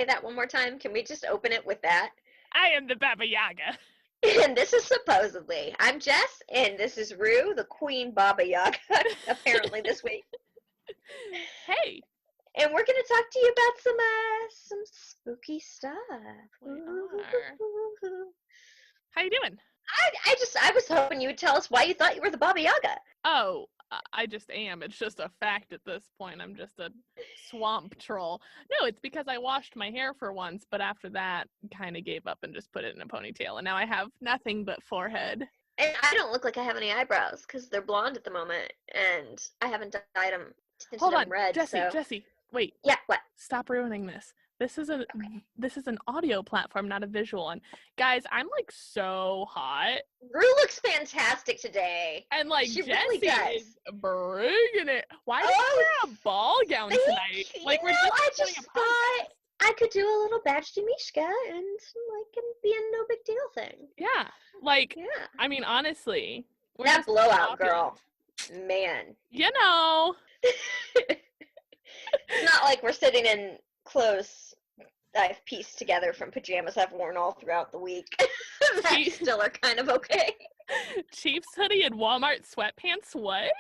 say that one more time? Can we just open it with that? I am the Baba Yaga. And this is supposedly. I'm Jess, and this is Rue, the Queen Baba Yaga, apparently this week. Hey. And we're going to talk to you about some spooky stuff. We are. How you doing? I was hoping you would tell us why you thought you were the Baba Yaga. Oh, I just am. It's just a fact at this point. I'm just a swamp troll. No, it's because I washed my hair for once, but after that, kind of gave up and just put it in a ponytail. And now I have nothing but forehead. And I don't look like I have any eyebrows because they're blonde at the moment, and I haven't dyed them. Hold on, red, Jesse, wait. Yeah, what? Stop ruining this. This is an audio platform, not a visual one. Guys, I'm like so hot. Rue looks fantastic today. And like she Jessie really does. is bringing it. Why did you wear a ball gown tonight? Like we're just I just thought I could do a little badge to Mishka and like it be a no big deal thing. Yeah. Like I mean honestly. That blowout girl. Man. You know. It's not like we're sitting in clothes I've pieced together from pajamas I've worn all throughout the week. That still are kind of okay. Chiefs hoodie and Walmart sweatpants, what?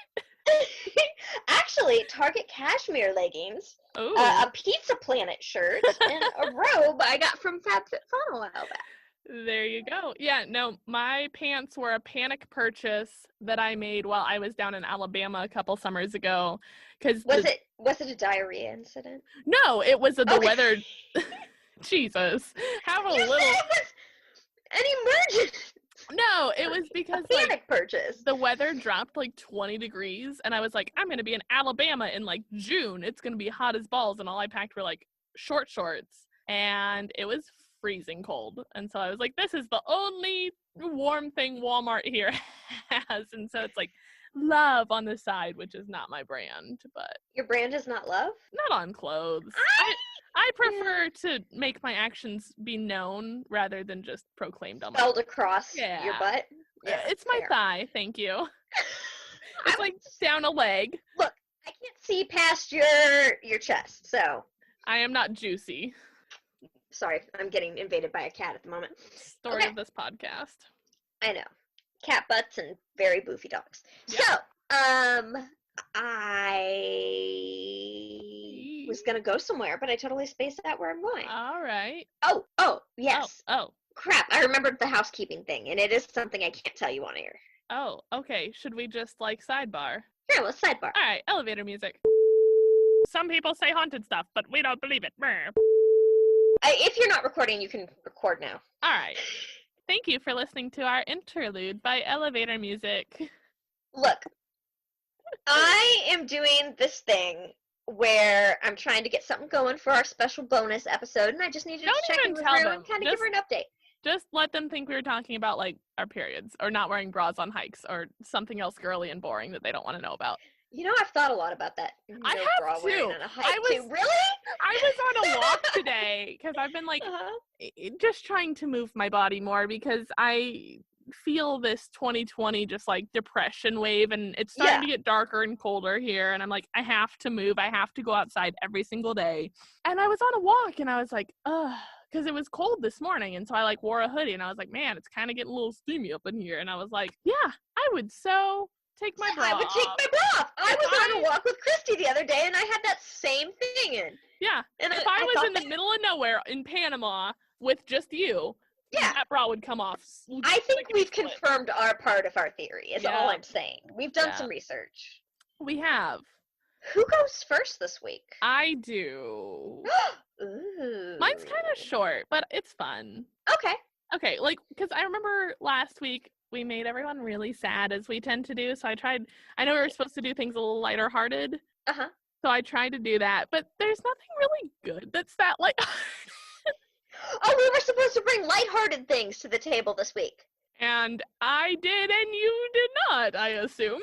Actually, Target cashmere leggings, Ooh. A Pizza Planet shirt, and a robe I got from FabFitFun a while back. There you go. Yeah, no, my pants were a panic purchase that I made while I was down in Alabama a couple summers ago. Was it a diarrhea incident? No, it was the weather. Jesus, have a little. Said it was an emergency. No, it was because a panic purchase. The weather dropped like 20 degrees, and I was like, I'm gonna be in Alabama in like June. It's gonna be hot as balls, and all I packed were like shorts, and it was freezing cold. And so I was like, this is the only warm thing Walmart here has. And so it's like Love on the side, which is not my brand. But your brand is not Love? Not on clothes. I prefer to make my actions be known rather than just proclaimed on my spelled across your butt. Yeah, it's my thigh, thank you. It's like down a leg. Look, I can't see past your chest, so I am not juicy. Sorry, I'm getting invaded by a cat at the moment. Story of this podcast. I know. Cat butts and very boofy dogs. Yep. So, I was going to go somewhere, but I totally spaced out where I'm going. All right. Oh, yes. Oh. Crap, I remembered the housekeeping thing, and it is something I can't tell you on air. Oh, okay. Should we just, sidebar? Sure, let's sidebar. All right, elevator music. Some people say haunted stuff, but we don't believe it. If you're not recording, you can record now. All right. Thank you for listening to our interlude by elevator music. Look, I am doing this thing where I'm trying to get something going for our special bonus episode, and I just needed to check in with her and kind of give her an update. Just let them think we were talking about, our periods, or not wearing bras on hikes, or something else girly and boring that they don't want to know about. You know, I've thought a lot about that. I have too. On a hike too. Really? I was on a walk today because I've been just trying to move my body more because I feel this 2020 just depression wave, and it's starting to get darker and colder here, and I'm like, I have to move. I have to go outside every single day. And I was on a walk and I was like, ugh, because it was cold this morning, and so I wore a hoodie, and I was like, man, it's kind of getting a little steamy up in here. And I was like, yeah, I would take my bra off. I would take my bra off. I was on a walk with Christy the other day, and I had that same thing in. Yeah. And if I was in the middle of nowhere in Panama with just you, that bra would come off. I think we've confirmed our part of our theory, is all I'm saying. We've done some research. We have. Who goes first this week? I do. Ooh. Mine's kind of short, but it's fun. Okay, because I remember last week, we made everyone really sad, as we tend to do. So I know we were supposed to do things a little lighter hearted. Uh-huh. So I tried to do that, but there's nothing really good that's that Oh, we were supposed to bring lighthearted things to the table this week. And I did, and you did not, I assume.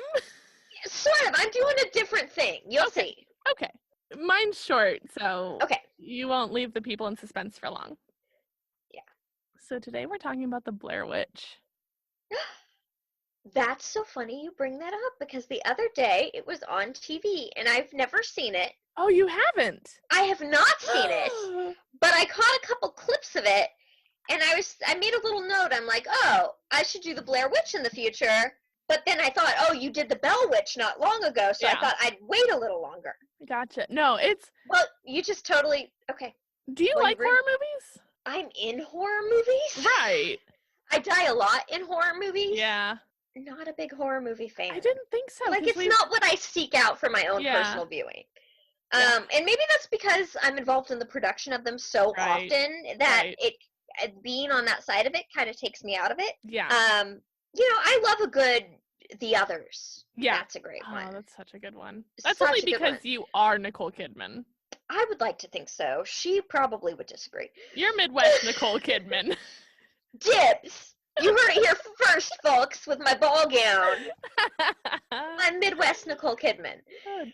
Sort of. I'm doing a different thing. You'll see. Okay. Mine's short, so okay. You won't leave the people in suspense for long. Yeah. So today we're talking about the Blair Witch. That's so funny you bring that up, because the other day it was on TV and I've never seen it. Oh, you haven't? I have not seen it, but I caught a couple clips of it, and I made a little note. I'm like, oh, I should do the Blair Witch in the future. But then I thought, oh, you did the Bell Witch not long ago, so I thought I'd wait a little longer. Gotcha. No, it's... Well, you just totally... Okay. Do you like horror movies? I'm in horror movies. Right. I die a lot in horror movies. Yeah. Not a big horror movie fan. I didn't think so. Like, it's not what I seek out for my own personal viewing. And maybe that's because I'm involved in the production of them so often that it being on that side of it kind of takes me out of it. Yeah. I love a good The Others. Yeah. That's a great one. Oh, that's such a good one. That's only because you are Nicole Kidman. I would like to think so. She probably would disagree. You're Midwest Nicole Kidman. Dibs! You heard it here first, folks, with my ball gown. I'm Midwest Nicole Kidman.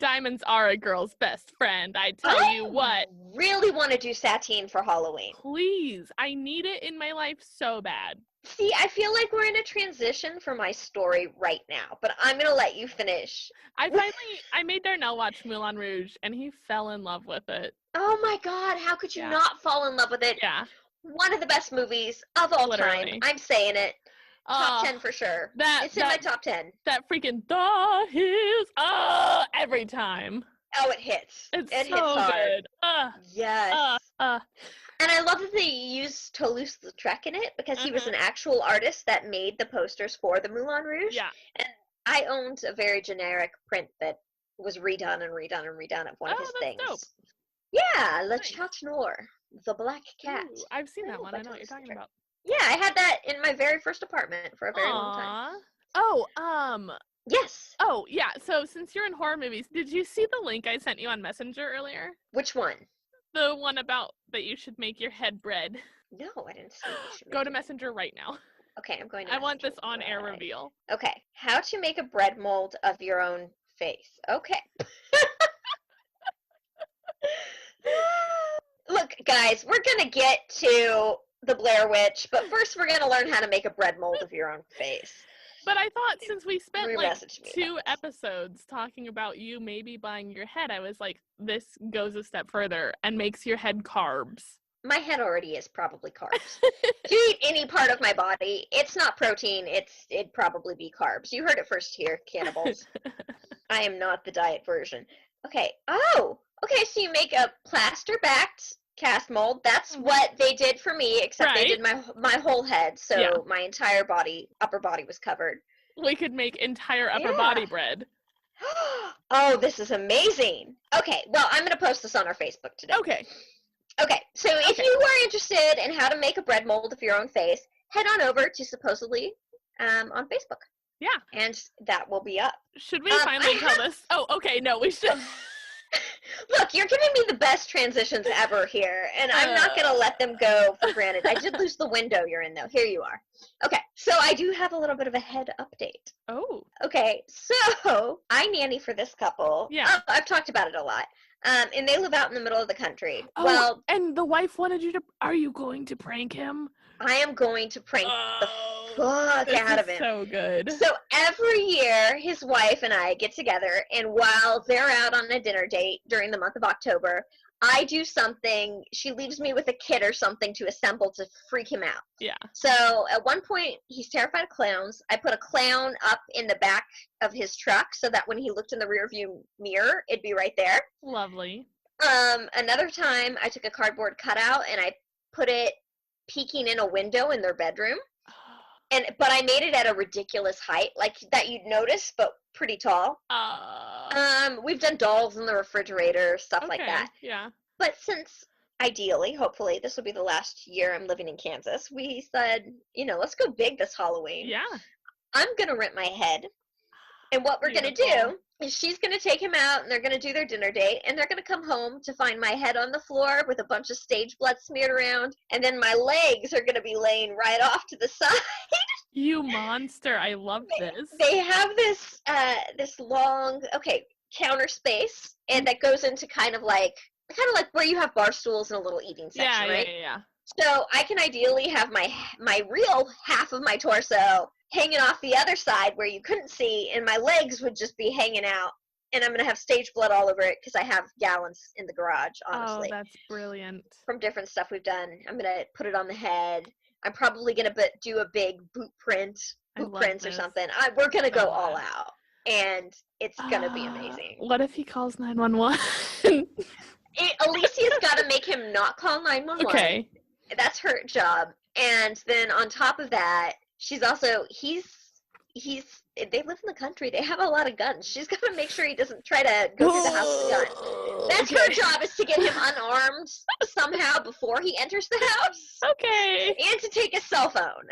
Diamonds are a girl's best friend, I tell you what. I really want to do Satine for Halloween. Please. I need it in my life so bad. See, I feel like we're in a transition for my story right now, but I'm going to let you finish. I made Darnell watch Moulin Rouge, and he fell in love with it. Oh my God, how could you not fall in love with it? Yeah. One of the best movies of all time. I'm saying it. Top 10 for sure. It's in my top 10. That freaking "the hills" every time. Oh, it hits. It hits so hard. Good. Yes. And I love that they used Toulouse-Lautrec in it because he was an actual artist that made the posters for the Moulin Rouge. Yeah. And I owned a very generic print that was redone and redone and redone of one of his things. Dope. Yeah, Le Chat Noir, the Black Cat. Ooh, I've seen that one. I know what you're talking about. Yeah, I had that in my very first apartment for a very long time. Oh, yes. Oh, yeah. So since you're in horror movies, did you see the link I sent you on Messenger earlier? Which one? The one about that you should make your head bread. No, I didn't see it. Go to Messenger right now. Okay, I'm going to I want this on-air reveal. Okay. How to make a bread mold of your own face. Okay. Look, guys, we're going to get to the Blair Witch, but first we're going to learn how to make a bread mold of your own face. But I thought since we spent like 2 episodes talking about you maybe buying your head, I was like, this goes a step further and makes your head carbs. My head already is probably carbs. If you eat any part of my body, it's not protein, it'd probably be carbs. You heard it first here, cannibals. I am not the diet version. Okay. Oh, okay, so you make a plaster-backed cast mold. That's what they did for me, except they did my whole head, so my entire body, upper body was covered. We could make entire upper body bread. Oh, this is amazing. Okay, well, I'm going to post this on our Facebook today. Okay, so if you are interested in how to make a bread mold of your own face, head on over to Supposedly on Facebook. Yeah. And that will be up. Should we finally tell this? Oh, okay, no, we should. Look, you're giving me the best transitions ever here, and I'm not going to let them go for granted. I did lose the window you're in, though. Here you are. Okay, so I do have a little bit of a head update. Oh. Okay, so I nanny for this couple. Yeah. Oh, I've talked about it a lot. And they live out in the middle of the country. Oh, well, and the wife wanted you to, are you going to prank him? I am going to prank the fuck out of him. So good. So every year, his wife and I get together, and while they're out on a dinner date during the month of October, I do something. She leaves me with a kit or something to assemble to freak him out. Yeah. So at one point, he's terrified of clowns. I put a clown up in the back of his truck so that when he looked in the rearview mirror, it'd be right there. Lovely. Another time, I took a cardboard cutout and I put it peeking in a window in their bedroom. But I made it at a ridiculous height, like that you'd notice, but pretty tall. We've done dolls in the refrigerator, stuff like that. Yeah. But since, ideally, hopefully, this will be the last year I'm living in Kansas, we said, let's go big this Halloween. Yeah. I'm going to rent my head. And what we're going to do is she's going to take him out, and they're going to do their dinner date, and they're going to come home to find my head on the floor with a bunch of stage blood smeared around, and then my legs are going to be laying right off to the side. You monster. I love this. They have this long, counter space, and that goes into kind of like where you have bar stools and a little eating section, right? Yeah. So I can ideally have my real half of my torso hanging off the other side where you couldn't see, and my legs would just be hanging out and I'm going to have stage blood all over it because I have gallons in the garage, honestly. Oh, that's brilliant. From different stuff we've done. I'm going to put it on the head. I'm probably going to do a big boot prints or something. We're going to go all out, and it's going to be amazing. What if he calls 911? Alicia's got to make him not call 911. Okay. That's her job. And then on top of that, she's also, they live in the country. They have a lot of guns. She's got to make sure he doesn't try to go through the house with a gun. That's her job, is to get him unarmed somehow before he enters the house. Okay. And to take his cell phone.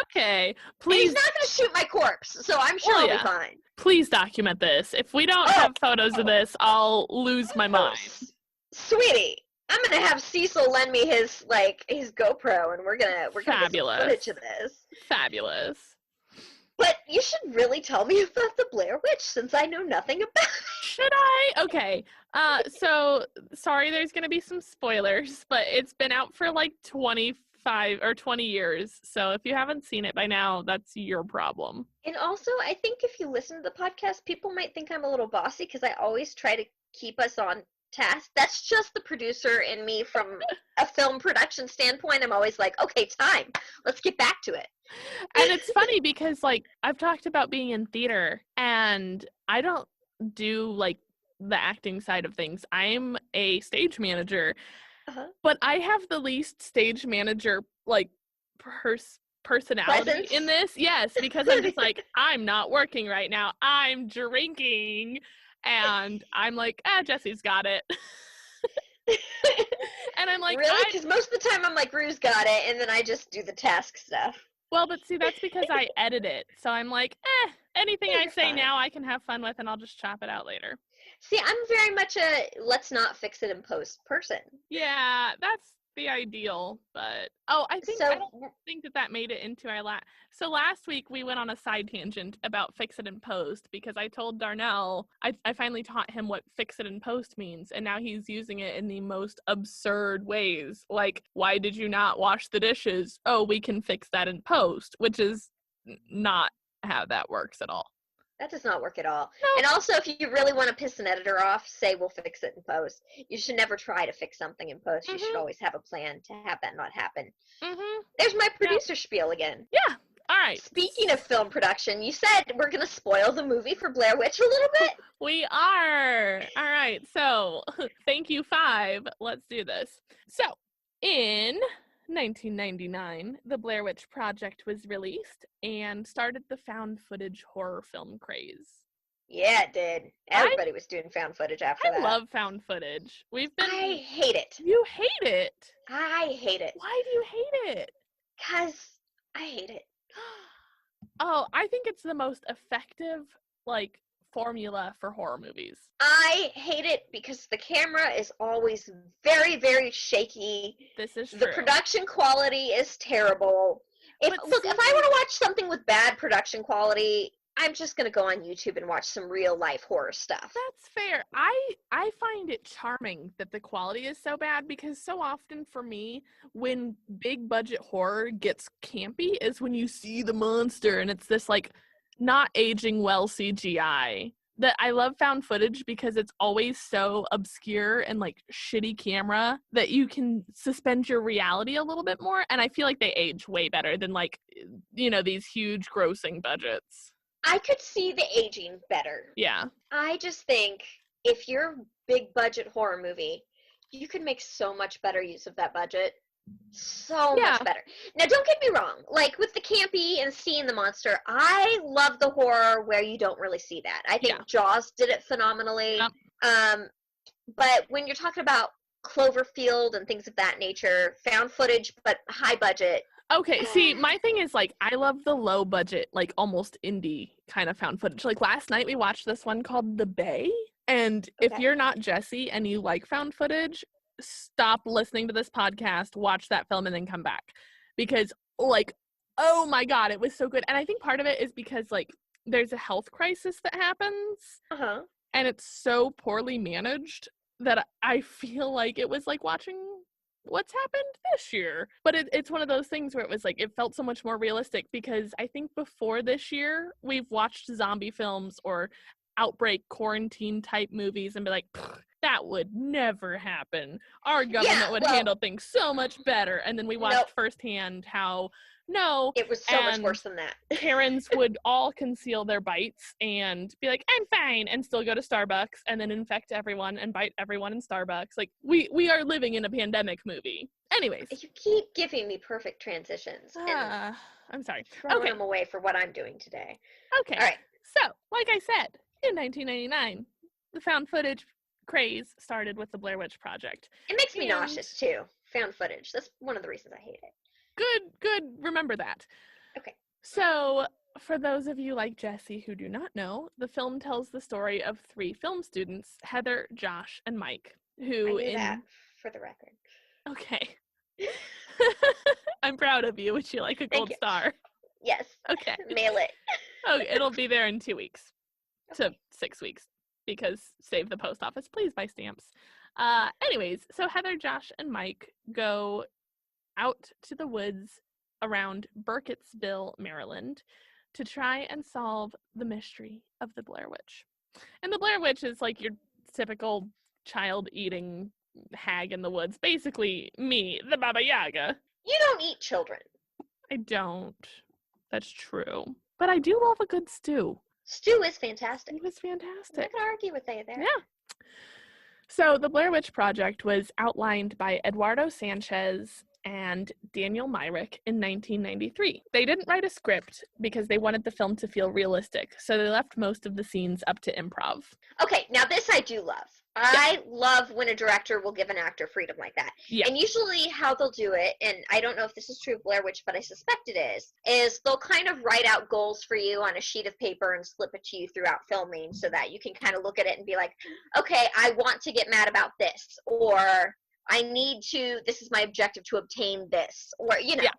Okay. Please. And he's not going to shoot my corpse, so I'm sure I'll be fine. Please document this. If we don't have photos of this, I'll lose my mind. Sweetie, I'm going to have Cecil lend me his GoPro, and we're gonna get some footage of this. Fabulous. But you should really tell me about the Blair Witch, since I know nothing about it. Should I? Okay. So, sorry there's going to be some spoilers, but it's been out for like 25 or 20 years. So if you haven't seen it by now, that's your problem. And also, I think if you listen to the podcast, people might think I'm a little bossy because I always try to keep us on task. That's just the producer in me from a film production standpoint. I'm always like, okay, time. Let's get back to it. And it's funny because, like, I've talked about being in theater, and I don't do, like, the acting side of things. I'm a stage manager, but I have the least stage manager, like, personality Presence? in this. Yes, because I'm just like, I'm not working right now. I'm drinking. And I'm like, Jesse's got it. And I'm like, really? Because most of the time I'm like, Rue's got it, and then I just do the task stuff. Well, but see, that's because I edit it. So I'm like, anything I say now I can have fun with, and I'll just chop it out later. See, I'm very much a let's not fix it in post person. Yeah, that's the ideal, but I don't think that made it into our so last week we went on a side tangent about fix it in post because I told Darnell I finally taught him what fix it in post means, and now he's using it in the most absurd ways, like, why did you not wash the dishes? Oh, we can fix that in post, which is not how that works at all. That does not work at all. No. And also, if you really want to piss an editor off, say we'll fix it in post. You should never try to fix something in post. You should always have a plan to have that not happen. There's my producer spiel again. Yeah. All right. Speaking of film production, you said we're going to spoil the movie for Blair Witch a little bit? We are. All right. So, thank you, 5. Let's do this. So, in 1999, the Blair Witch Project was released and started the found footage horror film craze. Yeah, it did. Everybody was doing found footage after that. I love found footage. I hate it. You hate it? I hate it. Why do you hate it? Because I hate it. I think it's the most effective, like, formula for horror movies. I hate it because the camera is always very, very shaky. This is true. The production quality is terrible. If I want to watch something with bad production quality, I'm just going to go on YouTube and watch some real life horror stuff. That's fair. I find it charming that the quality is so bad because so often for me, when big budget horror gets campy is when you see the monster and it's this, like, not aging well CGI. That I love found footage because it's always so obscure and, like, shitty camera that you can suspend your reality a little bit more, and I feel like they age way better than, like, you know, these huge grossing budgets. I could see the aging better. Yeah. I just think if you're a big budget horror movie, you could make so much better use of that budget. So much better. Now, don't get me wrong. Like, with the campy and seeing the monster, I love the horror where you don't really see that. I think Jaws did it phenomenally. Yep. But when you're talking about Cloverfield and things of that nature, found footage, but high budget. Okay, see, my thing is, like, I love the low budget, like, almost indie kind of found footage. Like, last night we watched this one called The Bay, and if you're not Jesse and you like found footage, stop listening to this podcast, watch that film, and then come back. Because, like, oh my God, it was so good. And I think part of it is because, like, there's a health crisis that happens, and it's so poorly managed that I feel like it was like watching what's happened this year. But it's one of those things where it was like, it felt so much more realistic because I think before this year, we've watched zombie films or outbreak quarantine type movies and be like, that would never happen. Our government would handle things so much better. And then we watched firsthand how it was so much worse than that. Karens would all conceal their bites and be like, I'm fine, and still go to Starbucks and then infect everyone and bite everyone in Starbucks. Like, we are living in a pandemic movie. Anyways. You keep giving me perfect transitions. And I'm sorry. Throwing them away for what I'm doing today. Okay. All right. So, like I said, in 1999, the found footage craze started with the Blair Witch Project. It makes me nauseous, too. Found footage. That's one of the reasons I hate it. Good. Remember that. Okay. So, for those of you like Jesse who do not know, the film tells the story of 3 film students, Heather, Josh, and Mike, who I knew that, for the record. Okay. I'm proud of you. Would you like a gold star? Yes. Okay. Mail it. Oh, it'll be there in 2 weeks to 6 weeks, because save the post office, please buy stamps. Anyways, so Heather, Josh, and Mike go out to the woods around Burkittsville, Maryland, to try and solve the mystery of the Blair Witch. And the Blair Witch is like your typical child-eating hag in the woods. Basically, me, the Baba Yaga. You don't eat children. I don't. That's true. But I do love a good stew. Stew is fantastic. It was fantastic. I can argue with you there. Yeah. So the Blair Witch Project was outlined by Eduardo Sanchez and Daniel Myrick in 1993. They didn't write a script because they wanted the film to feel realistic, so they left most of the scenes up to improv. Okay, now this I do love. I love when a director will give an actor freedom like that. Yeah. And usually how they'll do it, and I don't know if this is true of Blair Witch, but I suspect it is they'll kind of write out goals for you on a sheet of paper and slip it to you throughout filming so that you can kind of look at it and be like, okay, I want to get mad about this, or I need to, this is my objective to obtain this, or,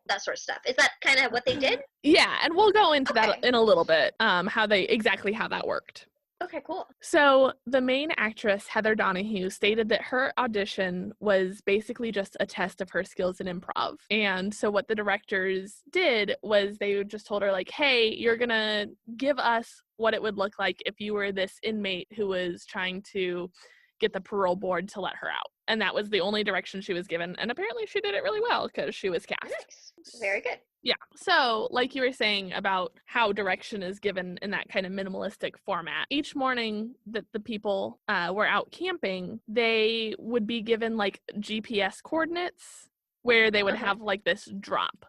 that sort of stuff. Is that kind of what they did? Yeah, and we'll go into that in a little bit, how that worked. Okay, cool. So the main actress, Heather Donahue, stated that her audition was basically just a test of her skills in improv. And so what the directors did was they just told her, like, hey, you're going to give us what it would look like if you were this inmate who was trying to get the parole board to let her out. And that was the only direction she was given. And apparently she did it really well because she was cast. Nice. Very good. Yeah. So, like you were saying about how direction is given in that kind of minimalistic format, each morning that the people were out camping, they would be given like GPS coordinates where they would have like this drop.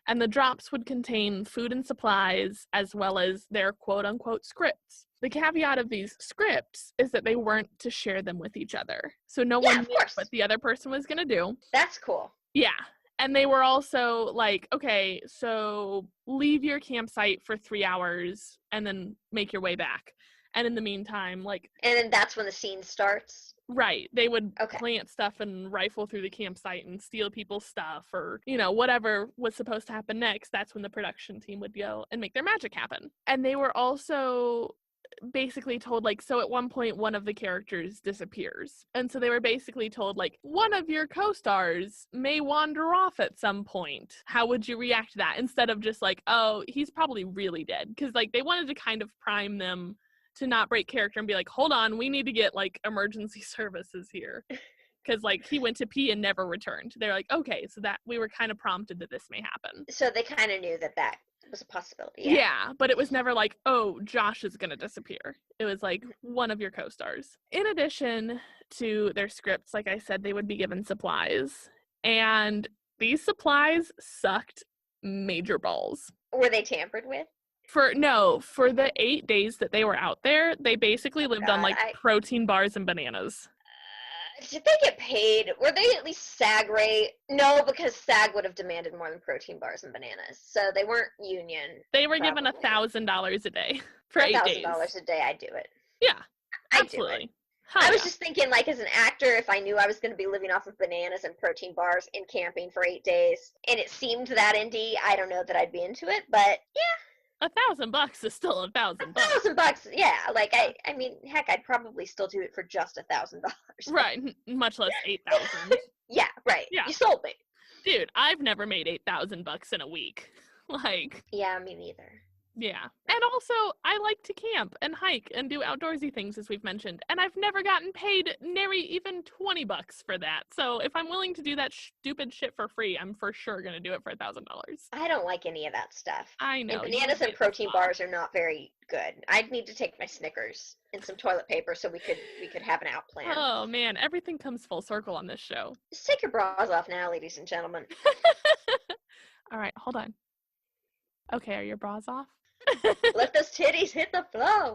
And the drops would contain food and supplies as well as their quote-unquote scripts. The caveat of these scripts is that they weren't to share them with each other. So no one knew what the other person was going to do. That's cool. Yeah. And they were also like, okay, so leave your campsite for 3 hours and then make your way back. And in the meantime, like... And then that's when the scene starts? Right. They would plant stuff and rifle through the campsite and steal people's stuff or, whatever was supposed to happen next. That's when the production team would go and make their magic happen. And they were also basically told, like, so at one point one of the characters disappears, and so they were basically told, like, one of your co-stars may wander off at some point. How would you react to that, instead of just like, oh, he's probably really dead? Because like they wanted to kind of prime them to not break character and be like, hold on, we need to get like emergency services here, because like he went to pee and never returned. They're like, okay, so that we were kind of prompted that this may happen, so they kind of knew that was a possibility. Yeah, but it was never like, oh, Josh is gonna disappear. It was like one of your co-stars. In addition to their scripts, like I said, they would be given supplies, and these supplies sucked major balls. Were they tampered with? For the 8 days that they were out there, they basically lived on like protein bars and bananas. Did they get paid? Were they at least SAG rate? No, because SAG would have demanded more than protein bars and bananas. So they weren't union. They were given $1,000 a day for 8 days. $1,000 a day, I'd do it. Yeah, absolutely. I'd do it. I was just thinking, like, as an actor, if I knew I was going to be living off of bananas and protein bars in camping for 8 days, and it seemed that indie, I don't know that I'd be into it, but yeah. $1,000 is still $1,000. $1,000, yeah. Like I mean, heck, I'd probably still do it for just $1,000. Right, much less 8,000. Yeah, right. Yeah. You sold me, dude. I've never made $8,000 in a week. Like, yeah, me neither. Yeah. And also, I like to camp and hike and do outdoorsy things, as we've mentioned. And I've never gotten paid nary even $20 for that. So if I'm willing to do that stupid shit for free, I'm for sure going to do it for $1,000. I don't like any of that stuff. I know. And bananas and protein bars are not very good. I'd need to take my Snickers and some toilet paper so we could have an out plan. Oh, man. Everything comes full circle on this show. Just take your bras off now, ladies and gentlemen. All right. Hold on. Okay. Are your bras off? Let those titties hit the floor.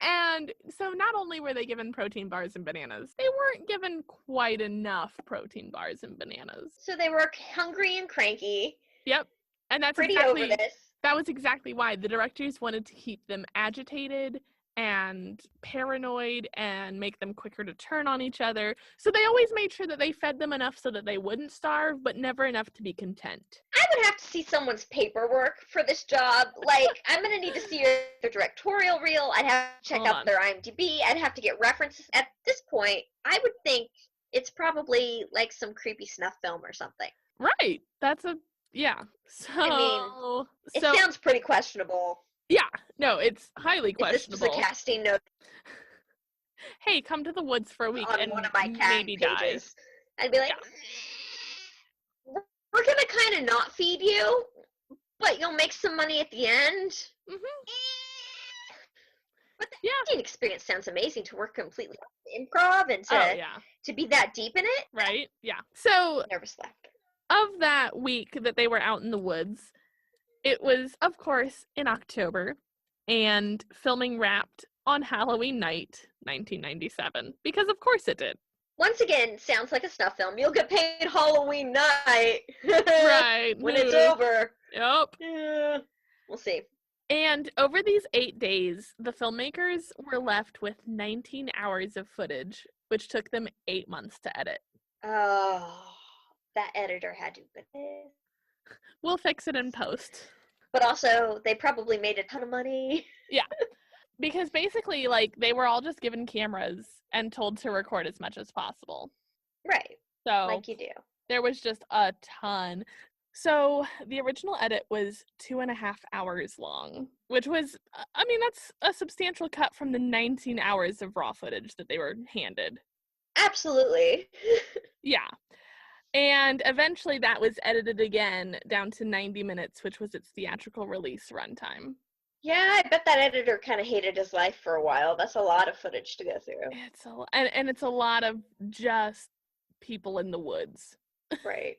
And so not only were they given protein bars and bananas, they weren't given quite enough protein bars and bananas. So they were hungry and cranky. Yep. And that's pretty exactly, over this. That was exactly why the directors wanted to keep them agitated and paranoid and make them quicker to turn on each other. So they always made sure that they fed them enough so that they wouldn't starve, but never enough to be content. I would have to see someone's paperwork for this job. Like, I'm going to need to see their directorial reel. I'd have to check out their IMDb. I'd have to get references. At this point, I would think it's probably like some creepy snuff film or something. Right. Yeah. So, I mean, it sounds pretty questionable. Yeah, no, it's highly questionable. This is a casting note. Hey, come to the woods for a week on and one of my maybe die. I'd be like, we're gonna kind of not feed you, but you'll make some money at the end. Mm-hmm. But the acting experience sounds amazing, to work completely improv and to be that deep in it. Right? Yeah. So never slept. Of that week that they were out in the woods, it was, of course, in October, and filming wrapped on Halloween night, 1997, because of course it did. Once again, sounds like a snuff film. You'll get paid Halloween night. Right. When it's over. Yep. Yeah. We'll see. And over these 8 days, the filmmakers were left with 19 hours of footage, which took them 8 months to edit. Oh, that editor had to put this. We'll fix it in post. But also, they probably made a ton of money. Yeah. Because basically, like, they were all just given cameras and told to record as much as possible. Right. So, like you do. There was just a ton. So, the original edit was 2.5 hours long, which was, I mean, that's a substantial cut from the 19 hours of raw footage that they were handed. Absolutely. Yeah. And eventually that was edited again down to 90 minutes, which was its theatrical release runtime. Yeah, I bet that editor kind of hated his life for a while. That's a lot of footage to go through. And it's a lot of just people in the woods. Right.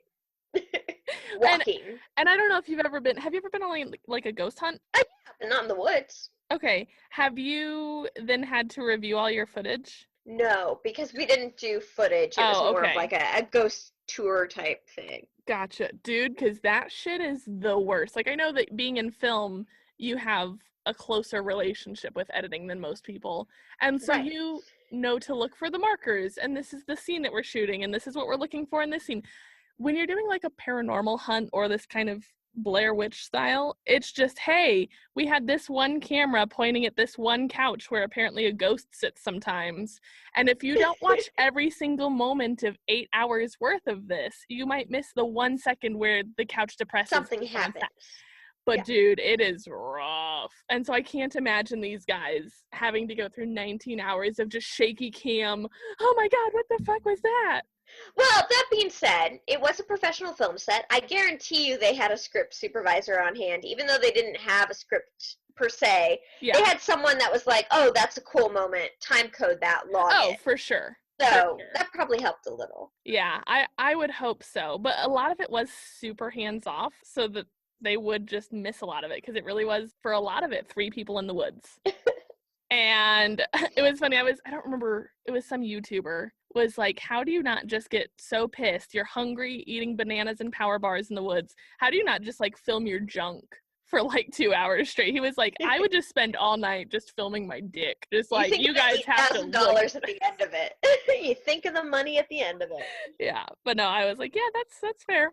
Walking. And I don't know if have you ever been on like a ghost hunt? I have, but not in the woods. Okay. Have you then had to review all your footage? No, because we didn't do footage. It was more of like a ghost tour type thing. Gotcha. Dude, because that shit is the worst. Like, I know that being in film, you have a closer relationship with editing than most people. And so you know to look for the markers, and this is the scene that we're shooting, and this is what we're looking for in this scene. When you're doing like a paranormal hunt or this kind of Blair Witch style, it's just, hey, we had this one camera pointing at this one couch where apparently a ghost sits sometimes, and if you don't watch every single moment of 8 hours worth of this, you might miss the 1 second where the couch depresses. Something happens. But dude, it is rough. And so I can't imagine these guys having to go through 19 hours of just shaky cam. Oh my god, what the fuck was that? Well, that being said, it was a professional film set. I guarantee you they had a script supervisor on hand, even though they didn't have a script per se. Yeah. They had someone that was like, oh, that's a cool moment. Time code that, log it. For sure. So that probably helped a little. Yeah, I would hope so. But a lot of it was super hands-off, so that they would just miss a lot of it, because it really was, for a lot of it, 3 people in the woods. And it was funny, I don't remember, it was some YouTuber was like, how do you not just get so pissed? You're hungry, eating bananas and power bars in the woods. How do you not just like film your junk for like 2 hours straight? He was like, I would just spend all night just filming my dick. Just like, you guys have to look. $8,000 at the end of it. You think of the money at the end of it. Yeah, but no, I was like, yeah, that's fair.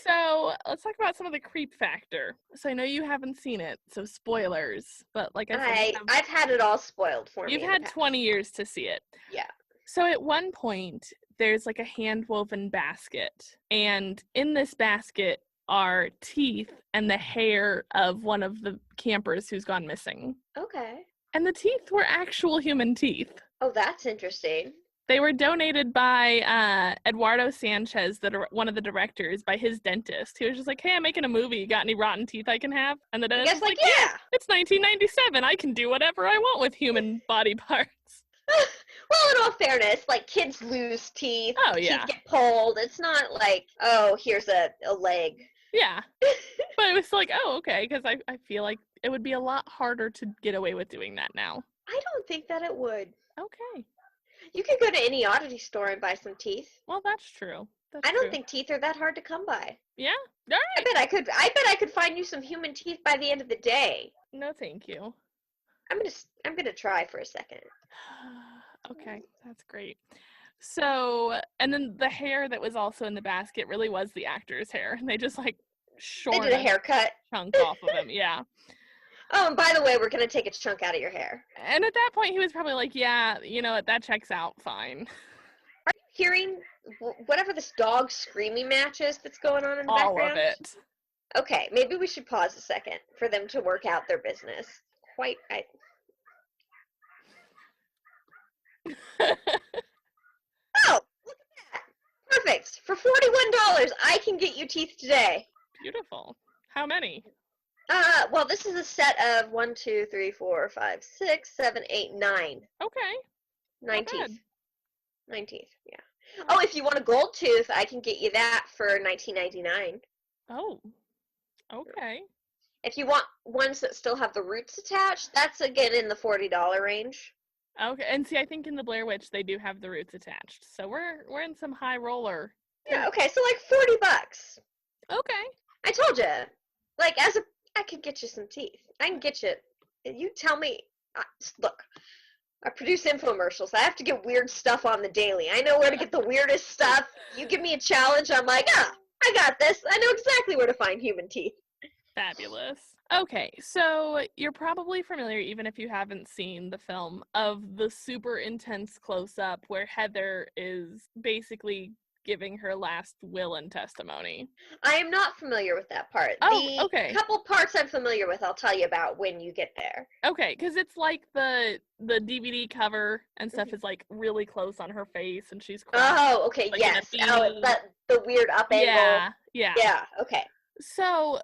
So let's talk about some of the creep factor. So I know you haven't seen it, so spoilers. But like I said, I've had it all spoiled for me. You've had 20 years to see it. Yeah. So at one point, there's like a hand-woven basket. And in this basket are teeth and the hair of one of the campers who's gone missing. Okay. And the teeth were actual human teeth. Oh, that's interesting. They were donated by Eduardo Sanchez, one of the directors, by his dentist. He was just like, hey, I'm making a movie. You got any rotten teeth I can have? And the dentist was like, yeah, it's 1997. I can do whatever I want with human body parts. Well, in all fairness, like, kids lose teeth. Oh, yeah. Teeth get pulled. It's not like, oh, here's a leg. Yeah. But it was like, oh, okay, because I feel like it would be a lot harder to get away with doing that now. I don't think that it would. Okay. You could go to any oddity store and buy some teeth. Well, that's true. I don't think teeth are that hard to come by. Yeah? All right. I bet I could find you some human teeth by the end of the day. No, thank you. I'm gonna try for a second. Okay, that's great. So, and then the hair that was also in the basket really was the actor's hair. And they just like They did a haircut. Chunk off of him, yeah. Oh, and by the way, we're gonna take a chunk out of your hair. And at that point, he was probably like, yeah, you know what, that checks out fine. Are you hearing whatever this dog screaming match is that's going on in the background? All of it. Okay, maybe we should pause a second for them to work out their business. Oh, look at that. Perfect. For $41, I can get you teeth today. Beautiful. How many? Well, this is a set of 1, 2, 3, 4, 5, 6, 7, 8, 9. Okay. 9 teeth. 9 teeth, yeah. Oh, if you want a gold tooth, I can get you that for $19.99. Oh, okay. If you want ones that still have the roots attached, that's again in the $40 range. Okay, and see, I think in the Blair Witch they do have the roots attached, so we're in some high roller. Yeah, okay, so like $40. Okay. I told you, like I could get you some teeth. I can get you. You tell me. Look, I produce infomercials. I have to get weird stuff on the daily. I know where to get the weirdest stuff. You give me a challenge, I'm like, I got this. I know exactly where to find human teeth. Fabulous. Okay, so you're probably familiar, even if you haven't seen the film, of the super intense close-up where Heather is basically giving her last will and testimony. I am not familiar with that part. Oh, okay. The couple parts I'm familiar with, I'll tell you about when you get there. Okay, because it's like the DVD cover and stuff is like really close on her face, and she's crying. Oh, okay, like yes. Oh, the weird up angle. Yeah. Yeah, okay. So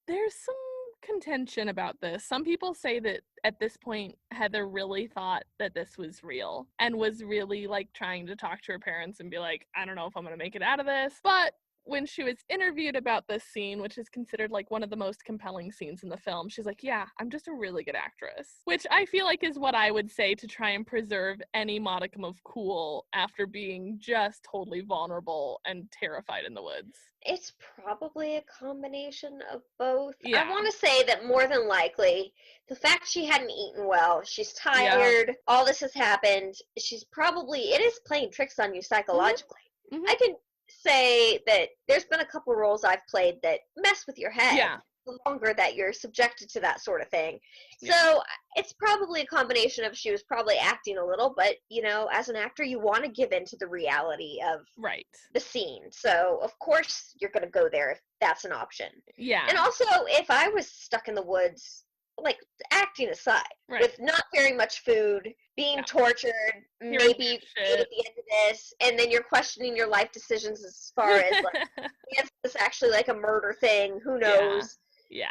there's some contention about this. Some people say that at this point Heather really thought that this was real and was really like trying to talk to her parents and be like, I don't know if I'm gonna make it out of this. But when she was interviewed about this scene, which is considered like one of the most compelling scenes in the film, she's like, yeah, I'm just a really good actress, which I feel like is what I would say to try and preserve any modicum of cool after being just totally vulnerable and terrified in the woods. It's probably a combination of both. Yeah. I want to say that more than likely, the fact she hadn't eaten well, she's tired, all this has happened, it is playing tricks on you psychologically. Mm-hmm. I can say that there's been a couple roles I've played that mess with your head. Yeah. The longer that you're subjected to that sort of thing. Yeah. So it's probably a combination of she was probably acting a little, but, you know, as an actor, you want to give in to the reality of the scene. So, of course, you're going to go there if that's an option. Yeah. And also, if I was stuck in the woods, like, acting aside, with not very much food, being tortured, maybe you at the end of this, and then you're questioning your life decisions as far as, like, is this actually, like, a murder thing? Who knows? Yeah.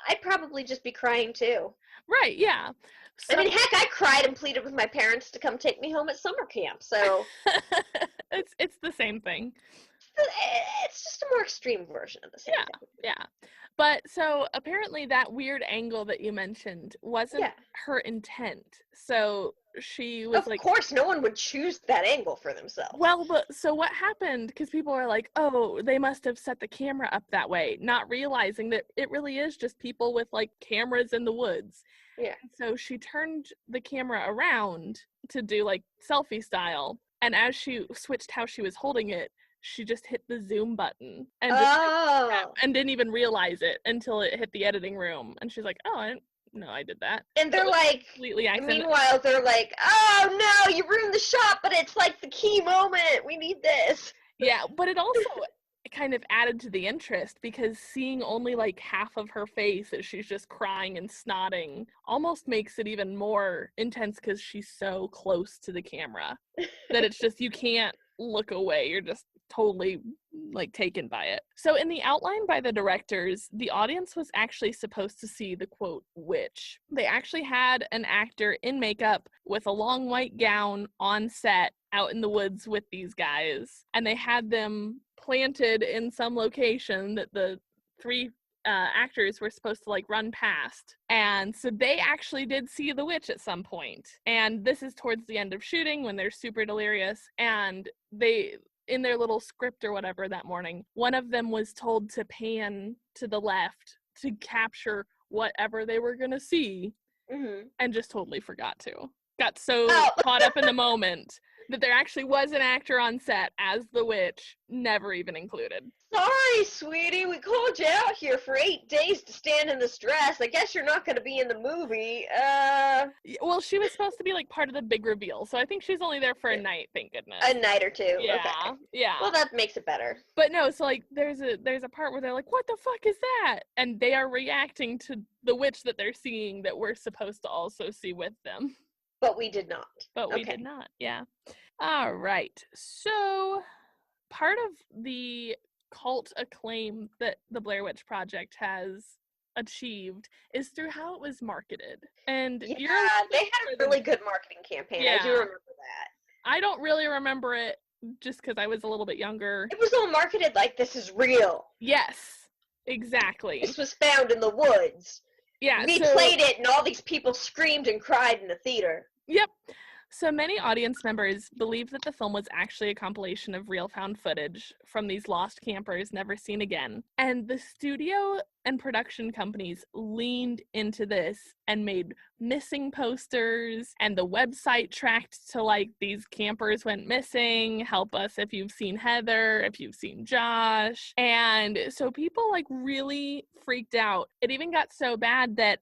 I'd probably just be crying, too. Right, yeah. So, I mean, heck, I cried and pleaded with my parents to come take me home at summer camp, so. It's the same thing. It's just a more extreme version of the same thing. Yeah. But so apparently that weird angle that you mentioned wasn't her intent. So she was of course, no one would choose that angle for themselves. Well, but so what happened? Because people are like, oh, they must have set the camera up that way, not realizing that it really is just people with like cameras in the woods. Yeah. So she turned the camera around to do like selfie style. And as she switched how she was holding it, she just hit the zoom button and and didn't even realize it until it hit the editing room. And she's like, oh, I didn't know I did that. And they're like, completely meanwhile, they're like, oh no, you ruined the shot, but it's like the key moment. We need this. Yeah, but it also, kind of added to the interest, because seeing only like half of her face as she's just crying and snotting almost makes it even more intense, because she's so close to the camera that it's just, you can't look away. You're just totally like taken by it. So in the outline by the directors, the audience was actually supposed to see the quote witch. They actually had an actor in makeup with a long white gown on set out in the woods with these guys, and they had them planted in some location that the three actors were supposed to like run past. And so they actually did see the witch at some point. And this is towards the end of shooting when they're super delirious, and they, in their little script or whatever that morning, one of them was told to pan to the left to capture whatever they were going to see, and just totally forgot to. Got so caught up in the moment that there actually was an actor on set as the witch, never even included. Sorry, sweetie, we called you out here for 8 days to stand in this dress. I guess you're not going to be in the movie. Well, she was supposed to be like part of the big reveal, so I think she's only there for a night, thank goodness. A night or two. Yeah, okay. Yeah. Well, that makes it better. But no, so like there's a part where they're like, what the fuck is that? And they are reacting to the witch that they're seeing that we're supposed to also see with them. But we did not. We did not, yeah. All right. So part of the cult acclaim that the Blair Witch Project has achieved is through how it was marketed. And they had a really good marketing campaign. Yeah. I do remember that. I don't really remember it just because I was a little bit younger. It was all marketed like this is real. Yes, exactly. This was found in the woods. Yeah. We played it and all these people screamed and cried in the theater. Yep. So many audience members believe that the film was actually a compilation of real found footage from these lost campers never seen again. And the studio and production companies leaned into this and made missing posters, and the website tracked to like, these campers went missing, help us if you've seen Heather, if you've seen Josh. And so people like really freaked out. It even got so bad that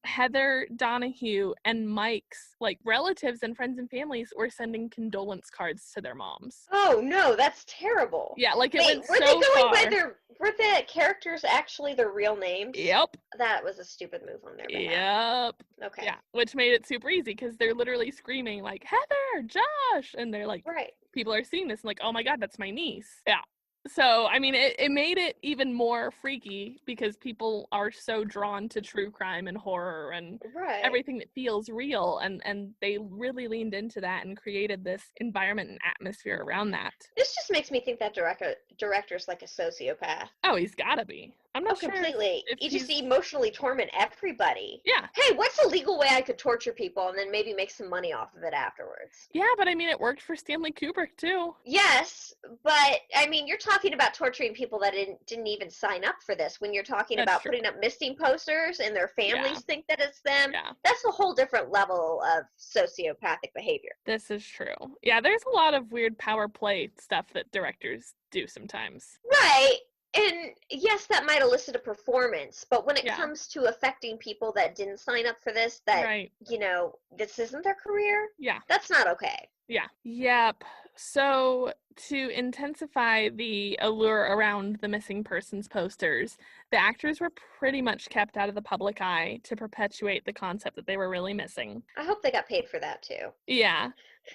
Heather Donahue and Mike's like relatives and friends and families were sending condolence cards to their moms. Oh no, that's terrible. Yeah, like it went so far. Were the characters actually their real names? Yep. That was a stupid move on their behalf. Yep. Okay. Yeah, which made it super easy because they're literally screaming like, Heather, Josh, and they're like, right. People are seeing this and like, oh my God, that's my niece. Yeah. So, I mean, it made it even more freaky because people are so drawn to true crime and horror and everything that feels real. And they really leaned into that and created this environment and atmosphere around that. This just makes me think that director's like a sociopath. Oh, he's gotta be. I'm not sure. Completely. You just emotionally torment everybody. Yeah. Hey, what's a legal way I could torture people and then maybe make some money off of it afterwards? Yeah, but I mean, it worked for Stanley Kubrick too. Yes, but I mean, you're talking about torturing people that didn't even sign up for this. When you're talking about putting up missing posters and their families think that it's them, that's a whole different level of sociopathic behavior. This is true. Yeah, there's a lot of weird power play stuff that directors do sometimes. Right. And yes, that might elicit a performance, but when it comes to affecting people that didn't sign up for this, that, you know, this isn't their career, that's not okay. Yeah. Yep. So to intensify the allure around the missing persons posters, the actors were pretty much kept out of the public eye to perpetuate the concept that they were really missing. I hope they got paid for that too. Yeah.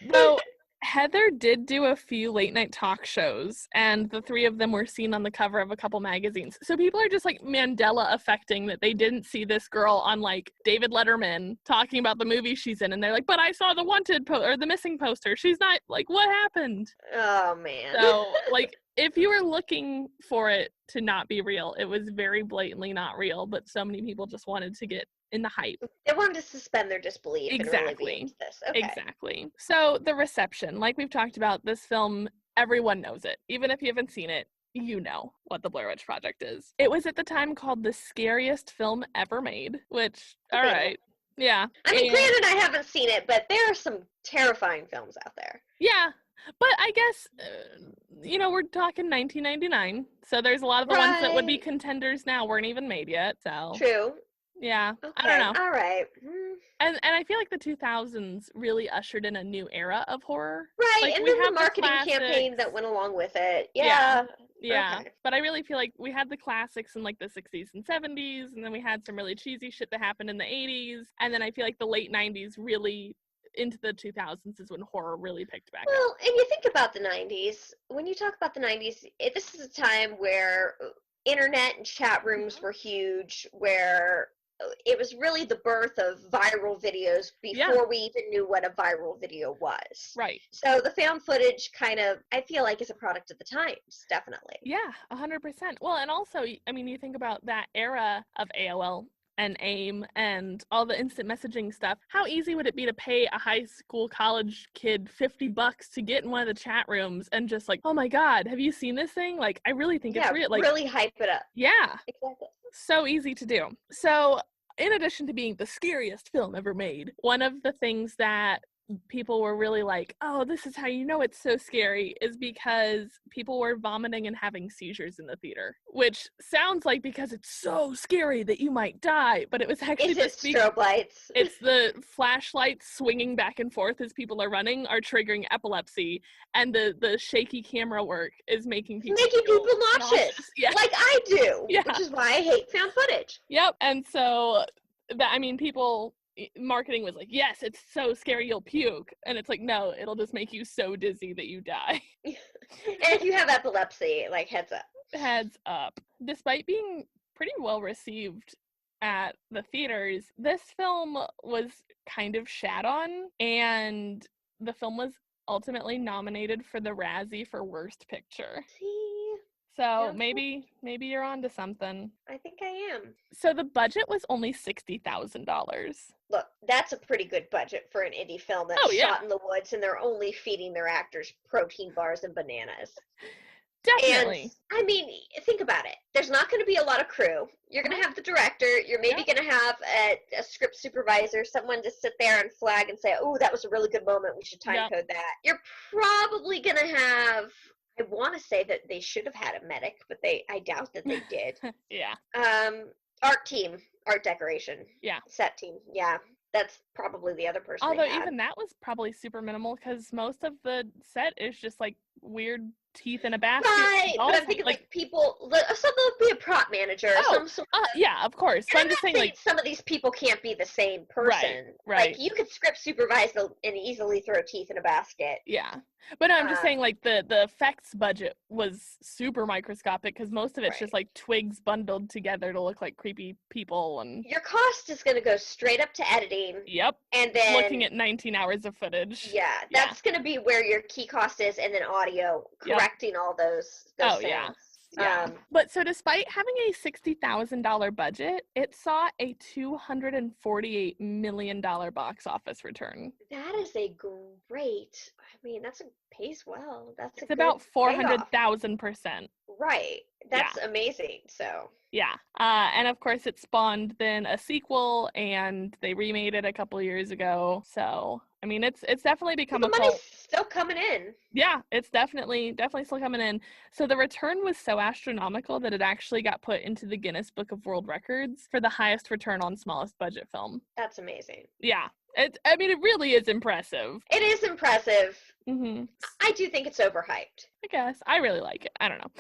Well, Heather did do a few late night talk shows, and the three of them were seen on the cover of a couple magazines. So people are just like Mandela affecting that they didn't see this girl on like David Letterman talking about the movie she's in, and they're like, but I saw the wanted or the missing poster. She's not, like, what happened? Oh man. So like, if you were looking for it to not be real, it was very blatantly not real, but so many people just wanted to get in the hype. They wanted to suspend their disbelief and really be into this. Okay. Exactly. So the reception, like we've talked about, this film, everyone knows it. Even if you haven't seen it, you know what the Blair Witch Project is. It was at the time called the scariest film ever made, which, all right. Yeah. I mean, granted, I haven't seen it, but there are some terrifying films out there. Yeah. But I guess, you know, we're talking 1999, so there's a lot of the ones that would be contenders now weren't even made yet, so. True. Yeah. Okay. I don't know. All right. And I feel like the 2000s really ushered in a new era of horror. Right, Like, and we then the have the marketing campaign that classics. went along with it. Yeah. Yeah. Yeah. Okay. But I really feel like we had the classics in like the 60s and 70s, and then we had some really cheesy shit that happened in the 80s, and then I feel like the late 90s really into the 2000s is when horror really picked back up. Well, and you think about the 90s. When you talk about the 90s, this is a time where internet and chat rooms were huge, where it was really the birth of viral videos Yeah. before we even knew what a viral video was. Right. So the found footage kind of, I feel like, is a product of the times, definitely. Yeah, 100%. Well, and also, I mean, you think about that era of AOL and AIM and all the instant messaging stuff. How easy would it be to pay a high school college kid $50 to get in one of the chat rooms and just like, oh my God, have you seen this thing? Like, I really think it's real. Like, really hype it up. Yeah. Exactly. So easy to do. So, in addition to being the scariest film ever made, one of the things that people were really like, oh, this is how you know it's so scary, is because people were vomiting and having seizures in the theater, which sounds like because it's so scary that you might die, but it was actually strobe lights. It's the flashlights swinging back and forth as people are running are triggering epilepsy, and the shaky camera work is making people nauseous. Yeah. Like I do, which is why I hate found footage. Yep. And so that, I mean, people, marketing was like, yes, it's so scary you'll puke, and it's like, no, it'll just make you so dizzy that you die. And if you have epilepsy, like, heads up. Despite being pretty well received at the theaters, this film was kind of shat on, and the film was ultimately nominated for the Razzie for Worst Picture. So maybe you're onto something. I think I am. So the budget was only $60,000. Look, that's a pretty good budget for an indie film that's shot in the woods, and they're only feeding their actors protein bars and bananas. Definitely. And, I mean, think about it. There's not going to be a lot of crew. You're going to have the director. You're maybe going to have a script supervisor, someone to sit there and flag and say, oh, that was a really good moment. We should time code that. You're probably going to have... I want to say that they should have had a medic, but I doubt that they did. Yeah. Art team, art decoration. Yeah. Set team. Yeah. That's probably the other person. Although even that was probably super minimal, because most of the set is just like weird teeth in a basket. Right, but I'm thinking like people, so there'll be a prop manager. Yeah, of course. But I'm just saying, like, some of these people can't be the same person. Right. Like, you could script supervise and easily throw teeth in a basket. Yeah. But no, I'm just saying, like, the effects budget was super microscopic, because most of it's just like twigs bundled together to look like creepy people, and your cost is going to go straight up to editing. Yep. And then looking at 19 hours of footage. Yeah, that's going to be where your key cost is, and then audio, correcting all those sounds. Yeah. But so despite having a $60,000 budget, it saw a $248 million box office return. That is a great, I mean, pays well. It's about 400,000%. Right. That's amazing. So. Yeah. And of course it spawned then a sequel, and they remade it a couple years ago. So, I mean, it's definitely become a cult. The money's still coming in. Yeah, it's definitely still coming in. So the return was so astronomical that it actually got put into the Guinness Book of World Records for the highest return on smallest budget film. That's amazing. Yeah. It really is impressive. It is impressive. Mm-hmm. I do think it's overhyped. I guess. I really like it. I don't know.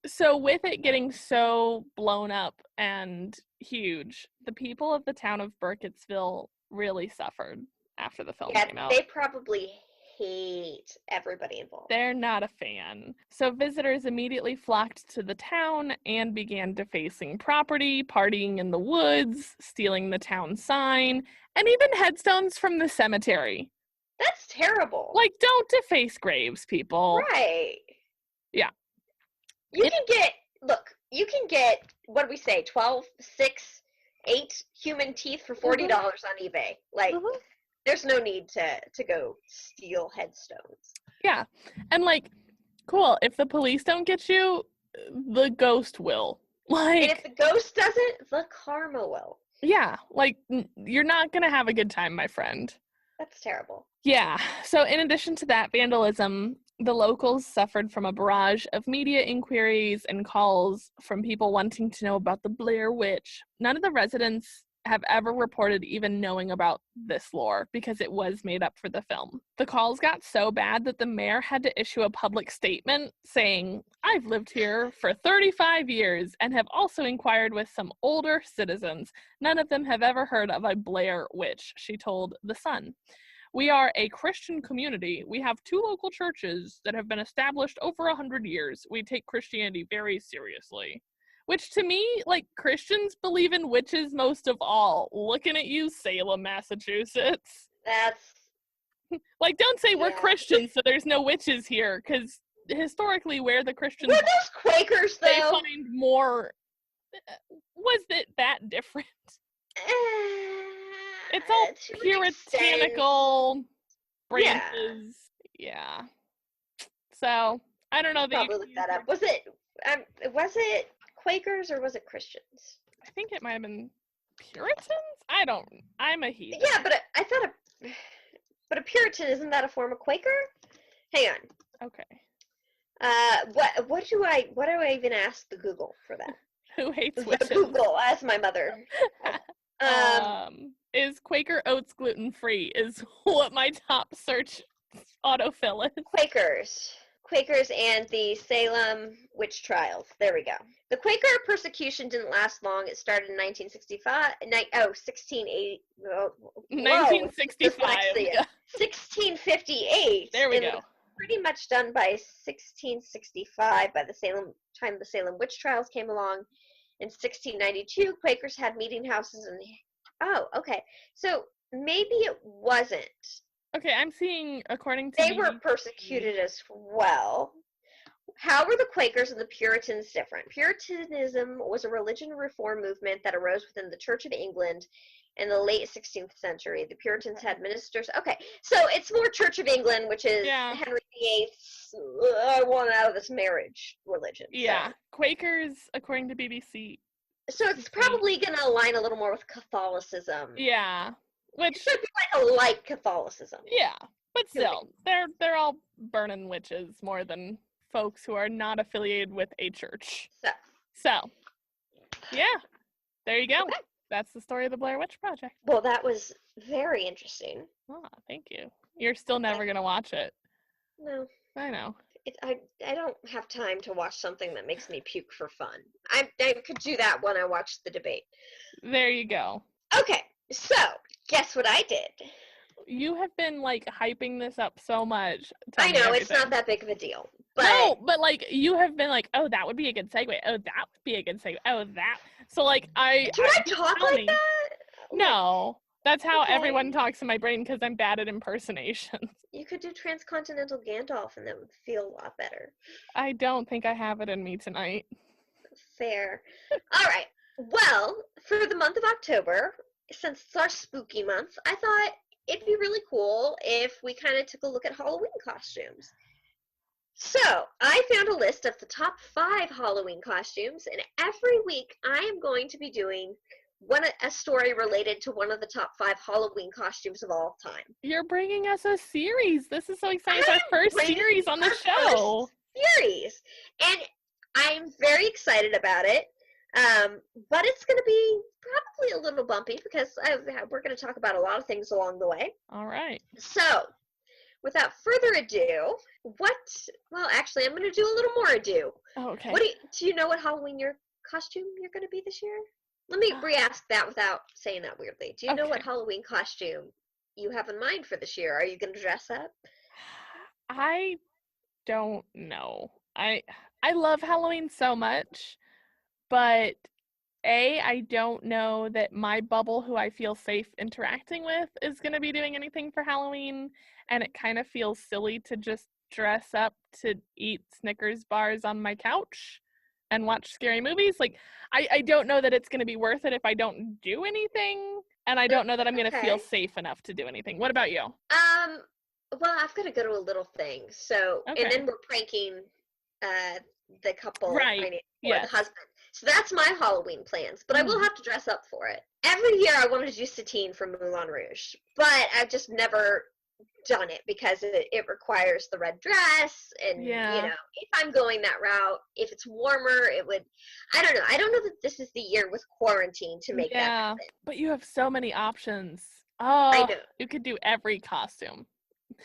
So with it getting so blown up and huge, the people of the town of Burkittsville really suffered after the film came out. They probably hate everybody involved. They're not a fan. So visitors immediately flocked to the town and began defacing property, partying in the woods, stealing the town sign, and even headstones from the cemetery. That's terrible. Like, don't deface graves, people. Right. Yeah. You can get, what do we say, 12, 6, 8 human teeth for $40 on eBay. Like, there's no need to go steal headstones. Yeah. And, like, cool, if the police don't get you, the ghost will. Like, and if the ghost doesn't, the karma will. Yeah. Like, you're not going to have a good time, my friend. That's terrible. Yeah. So in addition to that vandalism, The locals suffered from a barrage of media inquiries and calls from people wanting to know about the Blair Witch. None of the residents have ever reported even knowing about this lore because it was made up for the film. The calls got so bad that the mayor had to issue a public statement saying, "I've lived here for 35 years and have also inquired with some older citizens. None of them have ever heard of a Blair Witch," she told The Sun. "We are a Christian community. We have 2 local churches that have been established over 100 years. We take Christianity very seriously." Which to me, like, Christians believe in witches most of all. Looking at you, Salem, Massachusetts. That's... Like, don't say we're Yeah. Christians, so there's no witches here, because historically, where the Christians Were those Quakers, they though? find more. Was it that different? It's all To an puritanical extent. branches. Yeah. So I don't know that Probably look that up. Was it Quakers or was it Christians? I think it might have been Puritans. I'm a heathen. Yeah, but I thought but a Puritan, isn't that a form of Quaker? Hang on. Okay. What do I even ask the Google for that? Who hates The witches? Google, ask my mother. Is Quaker Oats gluten-free is what my top search autofill is. Quakers and the Salem witch trials. There we go. The Quaker persecution didn't last long. It started in 1680. 1965. 1658. There we go. Pretty much done by 1665 by the Salem witch trials came along. In 1692, Quakers had meeting houses and okay. So maybe it wasn't. Okay, I'm seeing, according to they were persecuted as well. How were the Quakers and the Puritans different? Puritanism was a religion reform movement that arose within the Church of England in the late 16th century. The Puritans had ministers. Okay, so it's more Church of England, which is Henry VIII's I want out of this marriage religion. Yeah, so. Quakers, according to BBC. So it's probably going to align a little more with Catholicism. Yeah. Which should be like a light Catholicism. Yeah, but still, they're all burning witches more than folks who are not affiliated with a church. So yeah, there you go. Okay. That's the story of the Blair Witch Project. Well, that was very interesting. Oh, thank you. You're still never gonna watch it. No. I know. I don't have time to watch something that makes me puke for fun. I could do that when I watch the debate. There you go. Okay, so guess what I did? You have been like hyping this up so much. I know it's not that big of a deal. But no, but like you have been like, oh, that would be a good segue. Oh, that would be a good segue. Oh, that. So like Do I talk like that? No. That's how everyone talks in my brain because I'm bad at impersonations. You could do Transcontinental Gandalf and that would feel a lot better. I don't think I have it in me tonight. Fair. All right. Well, for the month of October, since it's our spooky month, I thought it'd be really cool if we kind of took a look at Halloween costumes. So, I found a list of the top 5 Halloween costumes, and every week I am going to be doing a story related to one of the top 5 Halloween costumes of all time. You're bringing us a series. This is so exciting. It's our first series on the show. Series. And I'm very excited about it. But it's going to be probably a little bumpy because we're going to talk about a lot of things along the way. All right. So, without further ado, actually, I'm going to do a little more ado. Oh, okay. Do you know what Halloween costume you're going to be this year? Let me re-ask that without saying that weirdly. Do you know what Halloween costume you have in mind for this year? Are you going to dress up? I don't know. I love Halloween so much, but I don't know that my bubble who I feel safe interacting with is going to be doing anything for Halloween, and it kind of feels silly to just dress up to eat Snickers bars on my couch and watch scary movies. Like, I don't know that it's going to be worth it if I don't do anything, and I don't know that I'm going to feel safe enough to do anything. What about you? Well, I've got to go to a little thing, so, and then we're pranking the couple, right? The husband. So that's my Halloween plans, but I will have to dress up for it. Every year I wanted to do Satine from Moulin Rouge, but I've just never done it because it requires the red dress, and Yeah. if I'm going that route, if it's warmer, it would. I don't know. I don't know that this is the year with quarantine to make that Yeah. happen. But you have so many options. I Oh, know, you could do every costume.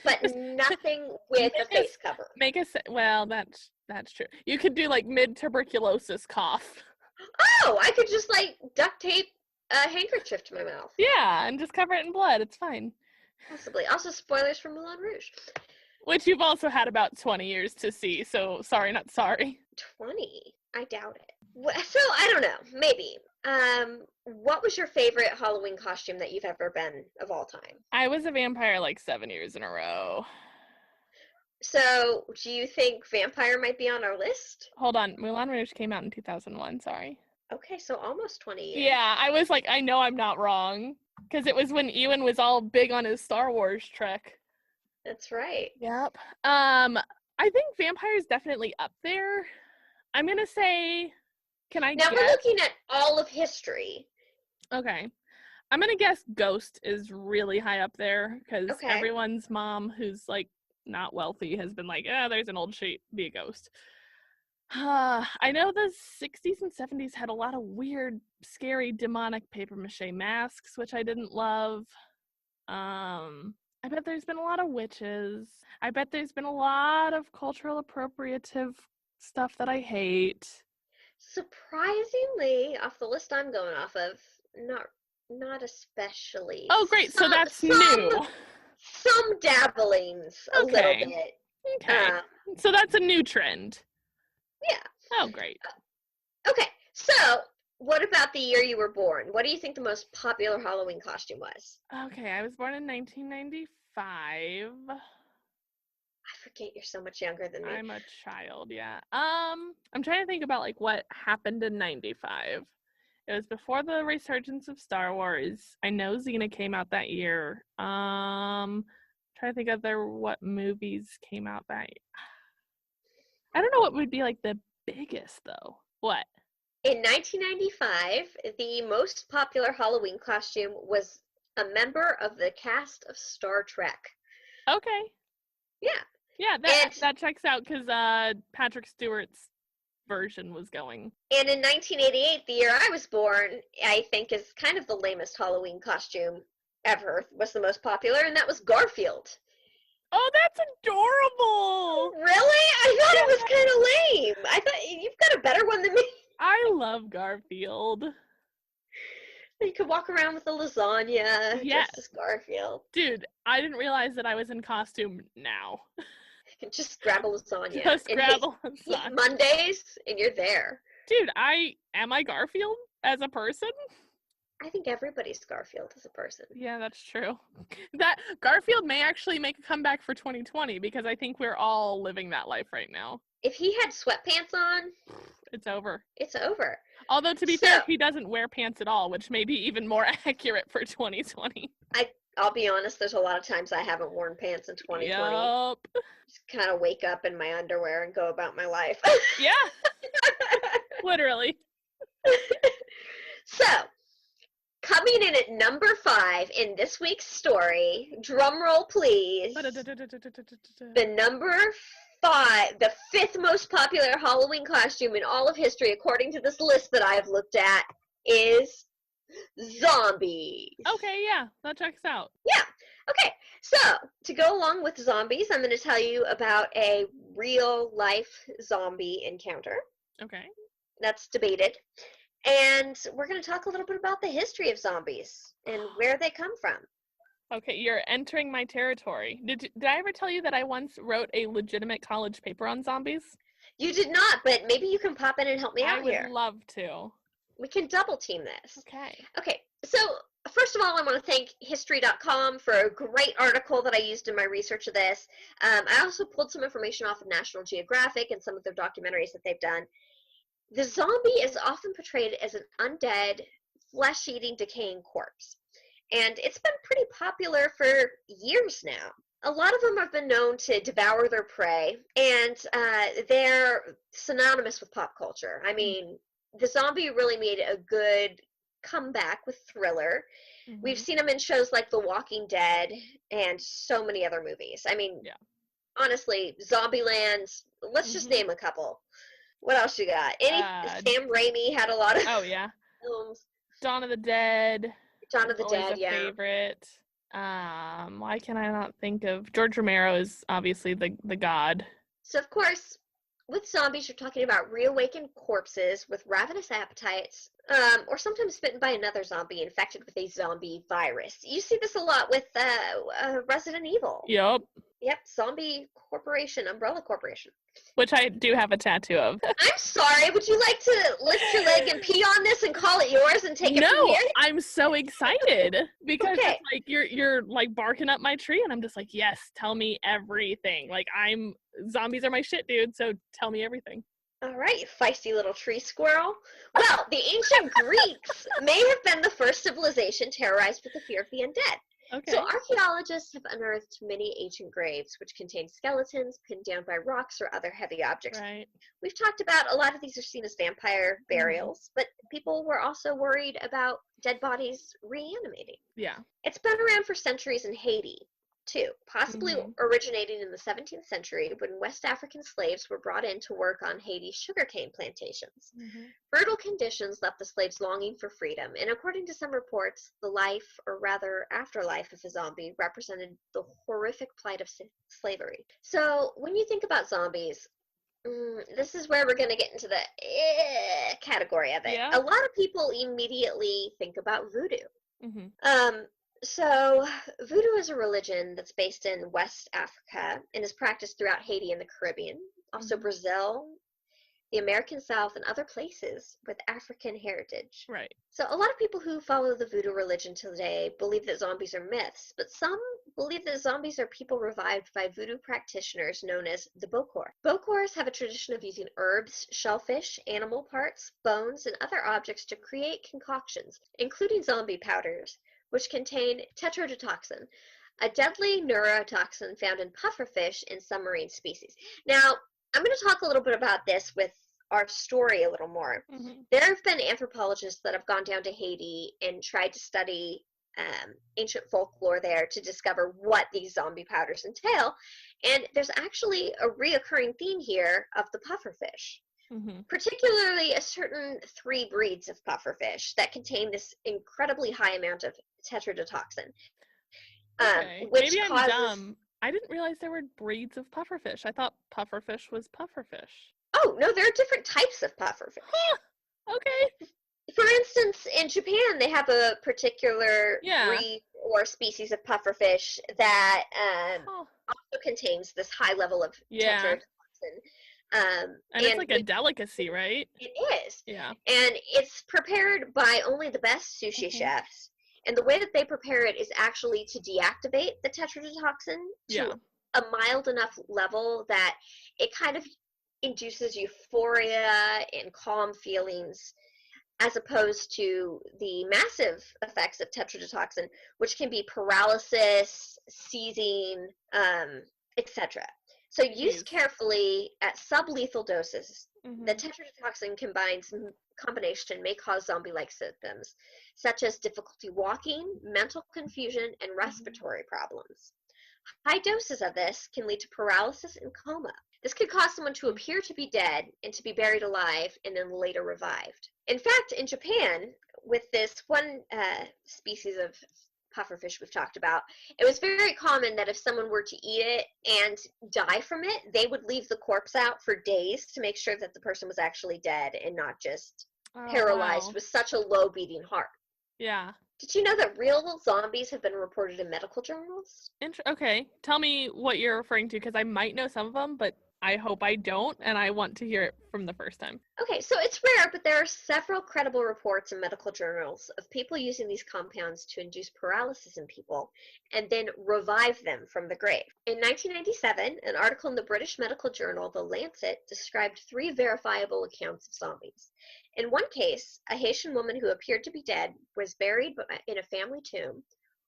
but Just nothing make with a face cover. well, that's true. You could do like mid-tuberculosis cough. Oh, I could just like duct tape a handkerchief to my mouth. Yeah, and just cover it in blood. It's fine. Possibly. Also, spoilers for Moulin Rouge. Which you've also had about 20 years to see, so sorry, not sorry. 20? I doubt it. So, I don't know. Maybe. What was your favorite Halloween costume that you've ever been of all time? I was a vampire like 7 years in a row. So, do you think vampire might be on our list? Hold on, Moulin Rouge came out in 2001, sorry. Okay, so almost 20 years. Yeah, I was like, I know I'm not wrong. Because it was when Ewan was all big on his Star Wars trek. That's right. Yep. I think vampire is definitely up there. I'm gonna say, can I Now guess? we're looking at all of history. Okay. I'm gonna guess ghost is really high up there because Okay. everyone's mom who's like not wealthy has been like, there's an old sheep, be a ghost. I know the 60s and 70s had a lot of weird, scary, demonic paper mache masks, which I didn't love. I bet there's been a lot of witches. I bet there's been a lot of cultural appropriative stuff that I hate. Surprisingly, off the list I'm going off of, not especially. Oh, great. So that's new. Some dabblings, a little bit. Okay. So that's a new trend. Yeah. Oh, great. Okay. So, what about the year you were born? What do you think the most popular Halloween costume was? Okay, I was born in 1995. I forget you're so much younger than me. I'm a child, yeah. I'm trying to think about like what happened in 95. It was before the resurgence of Star Wars. I know Xena came out that year. Trying to think of what movies came out that year. I don't know what would be like the biggest though. What? In 1995, the most popular Halloween costume was a member of the cast of Star Trek. Okay. Yeah. Yeah, that checks out because Patrick Stewart's version was going. And in 1988, the year I was born, I think is kind of the lamest Halloween costume ever, was the most popular, and that was Garfield. Oh, that's adorable! Really? I thought it was kind of lame. I thought you've got a better one than me. I love Garfield. You could walk around with a lasagna, just as Garfield. Dude, I didn't realize that I was in costume now. Just grab a lasagna. Just grab a lasagna. Mondays, and you're there. Dude, am I Garfield as a person? I think everybody's Garfield as a person. Yeah, that's true. That Garfield may actually make a comeback for 2020 because I think we're all living that life right now. If he had sweatpants on, it's over. It's over. Although, to be fair, he doesn't wear pants at all, which may be even more accurate for 2020. I'll be honest, there's a lot of times I haven't worn pants in 2020. Yup. Just kind of wake up in my underwear and go about my life. Yeah. Literally. So, coming in at number 5 in this week's story, drum roll please, the number 5, the 5th most popular Halloween costume in all of history, according to this list that I've looked at, is zombies. Okay, yeah, that checks out. Yeah. Okay, so to go along with zombies, I'm going to tell you about a real life zombie encounter. Okay. That's debated. And we're going to talk a little bit about the history of zombies and where they come from. Okay, you're entering my territory. Did I ever tell you that I once wrote a legitimate college paper on zombies? You did not, but maybe you can pop in and help me out here. I would love to. We can double team this. Okay. Okay, so first of all, I want to thank History.com for a great article that I used in my research of this. I also pulled some information off of National Geographic and some of their documentaries that they've done. The zombie is often portrayed as an undead, flesh-eating, decaying corpse. And it's been pretty popular for years now. A lot of them have been known to devour their prey, and they're synonymous with pop culture. I mean, the zombie really made a good come back with Thriller. We've Mm-hmm. seen him in shows like The Walking Dead and so many other movies. I mean, Yeah. honestly, Zombieland, let's just Mm-hmm. name a couple. What else you got? Uh, Sam Raimi had a lot of oh yeah. films. Dawn of the Dead Dawn is of the always Dead, a yeah. favorite. Why can I not think of George Romero is obviously the god. So, of course, with zombies, you're talking about reawakened corpses with ravenous appetites, or sometimes bitten by another zombie infected with a zombie virus. You see this a lot with Resident Evil. Yep. Yep, Zombie Corporation, Umbrella Corporation. Which I do have a tattoo of. I'm sorry, would you like to lift your leg and pee on this and call it yours and take it from No, here? I'm so excited because Okay. it's like you're like barking up my tree and I'm just like, yes, tell me everything. Like zombies are my shit, dude, so tell me everything. All right, you feisty little tree squirrel. Well, the ancient Greeks may have been the first civilization terrorized with the fear of the undead. Okay. So archaeologists have unearthed many ancient graves which contain skeletons pinned down by rocks or other heavy objects. Right. We've talked about a lot of these are seen as vampire burials, but people were also worried about dead bodies reanimating. Yeah. It's been around for centuries in Haiti, too, possibly originating in the 17th century when West African slaves were brought in to work on Haiti's sugarcane plantations. Brutal conditions left the slaves longing for freedom, and according to some reports, the life, or rather afterlife, of a zombie represented the horrific plight of slavery. So, when you think about zombies, this is where we're going to get into the category of it. Yeah. A lot of people immediately think about voodoo. Mm-hmm. So, voodoo is a religion that's based in West Africa and is practiced throughout Haiti and the Caribbean, also Brazil, the American South, and other places with African heritage. Right. So, a lot of people who follow the voodoo religion today believe that zombies are myths, but some believe that zombies are people revived by voodoo practitioners known as the Bokor. Bokors have a tradition of using herbs, shellfish, animal parts, bones, and other objects to create concoctions, including zombie powders, which contain tetrodotoxin, a deadly neurotoxin found in pufferfish and some marine species. Now, I'm going to talk a little bit about this with our story a little more. There have been anthropologists that have gone down to Haiti and tried to study ancient folklore there to discover what these zombie powders entail, and there's actually a reoccurring theme here of the pufferfish. Particularly a certain 3 breeds of pufferfish that contain this incredibly high amount of tetrodotoxin. Okay. Which Maybe I'm causes... dumb. I didn't realize there were breeds of pufferfish. I thought pufferfish was pufferfish. Oh, no, there are different types of pufferfish. Huh. Okay. For instance, in Japan, they have a particular breed or species of pufferfish that also contains this high level of tetrodotoxin. And it's like a delicacy, right? It is. Yeah. And it's prepared by only the best sushi chefs. And the way that they prepare it is actually to deactivate the tetrodotoxin to a mild enough level that it kind of induces euphoria and calm feelings, as opposed to the massive effects of tetrodotoxin, which can be paralysis, seizing, etc. So used carefully at sublethal doses, the tetrodotoxin combination may cause zombie-like symptoms, such as difficulty walking, mental confusion, and respiratory problems. High doses of this can lead to paralysis and coma. This could cause someone to appear to be dead and to be buried alive and then later revived. In fact, in Japan, with this one species of pufferfish we've talked about, it was very common that if someone were to eat it and die from it, they would leave the corpse out for days to make sure that the person was actually dead and not just paralyzed with such a low beating heart. Yeah. Did you know that real zombies have been reported in medical journals? Okay. Tell me what you're referring to, because I might know some of them, but I hope I don't, and I want to hear it from the first time. Okay, so it's rare, but there are several credible reports in medical journals of people using these compounds to induce paralysis in people and then revive them from the grave. In 1997, an article in the British medical journal, The Lancet, described 3 verifiable accounts of zombies. In one case, a Haitian woman who appeared to be dead was buried in a family tomb,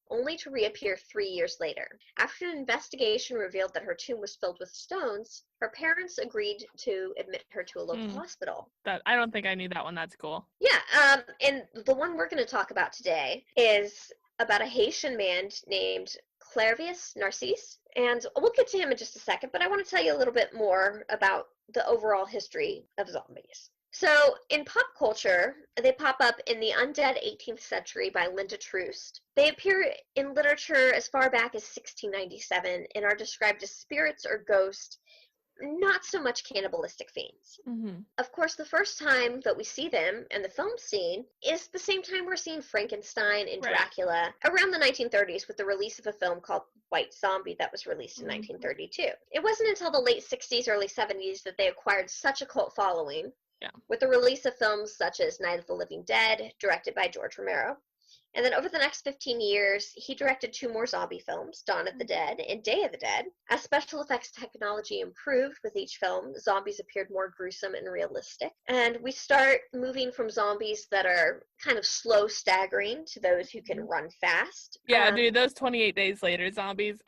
only to reappear 3 years later. After an investigation revealed that her tomb was filled with stones, her parents agreed to admit her to a local hospital. I don't think I knew that one. That's cool. Yeah, and the one we're going to talk about today is about a Haitian man named Clairvius Narcisse, and we'll get to him in just a second, but I want to tell you a little bit more about the overall history of zombies. So, in pop culture, they pop up in The Undead 18th Century by Linda Troost. They appear in literature as far back as 1697 and are described as spirits or ghosts, not so much cannibalistic fiends. Mm-hmm. Of course, the first time that we see them in the film scene is the same time we're seeing Frankenstein and Dracula around the 1930s with the release of a film called White Zombie that was released in 1932. It wasn't until the late 60s, early 70s that they acquired such a cult following, with the release of films such as Night of the Living Dead, directed by George Romero. And then over the next 15 years, he directed 2 more zombie films, Dawn of the Dead and Day of the Dead. As special effects technology improved with each film, zombies appeared more gruesome and realistic. And we start moving from zombies that are kind of slow staggering to those who can run fast. Yeah, dude, those 28 days later zombies,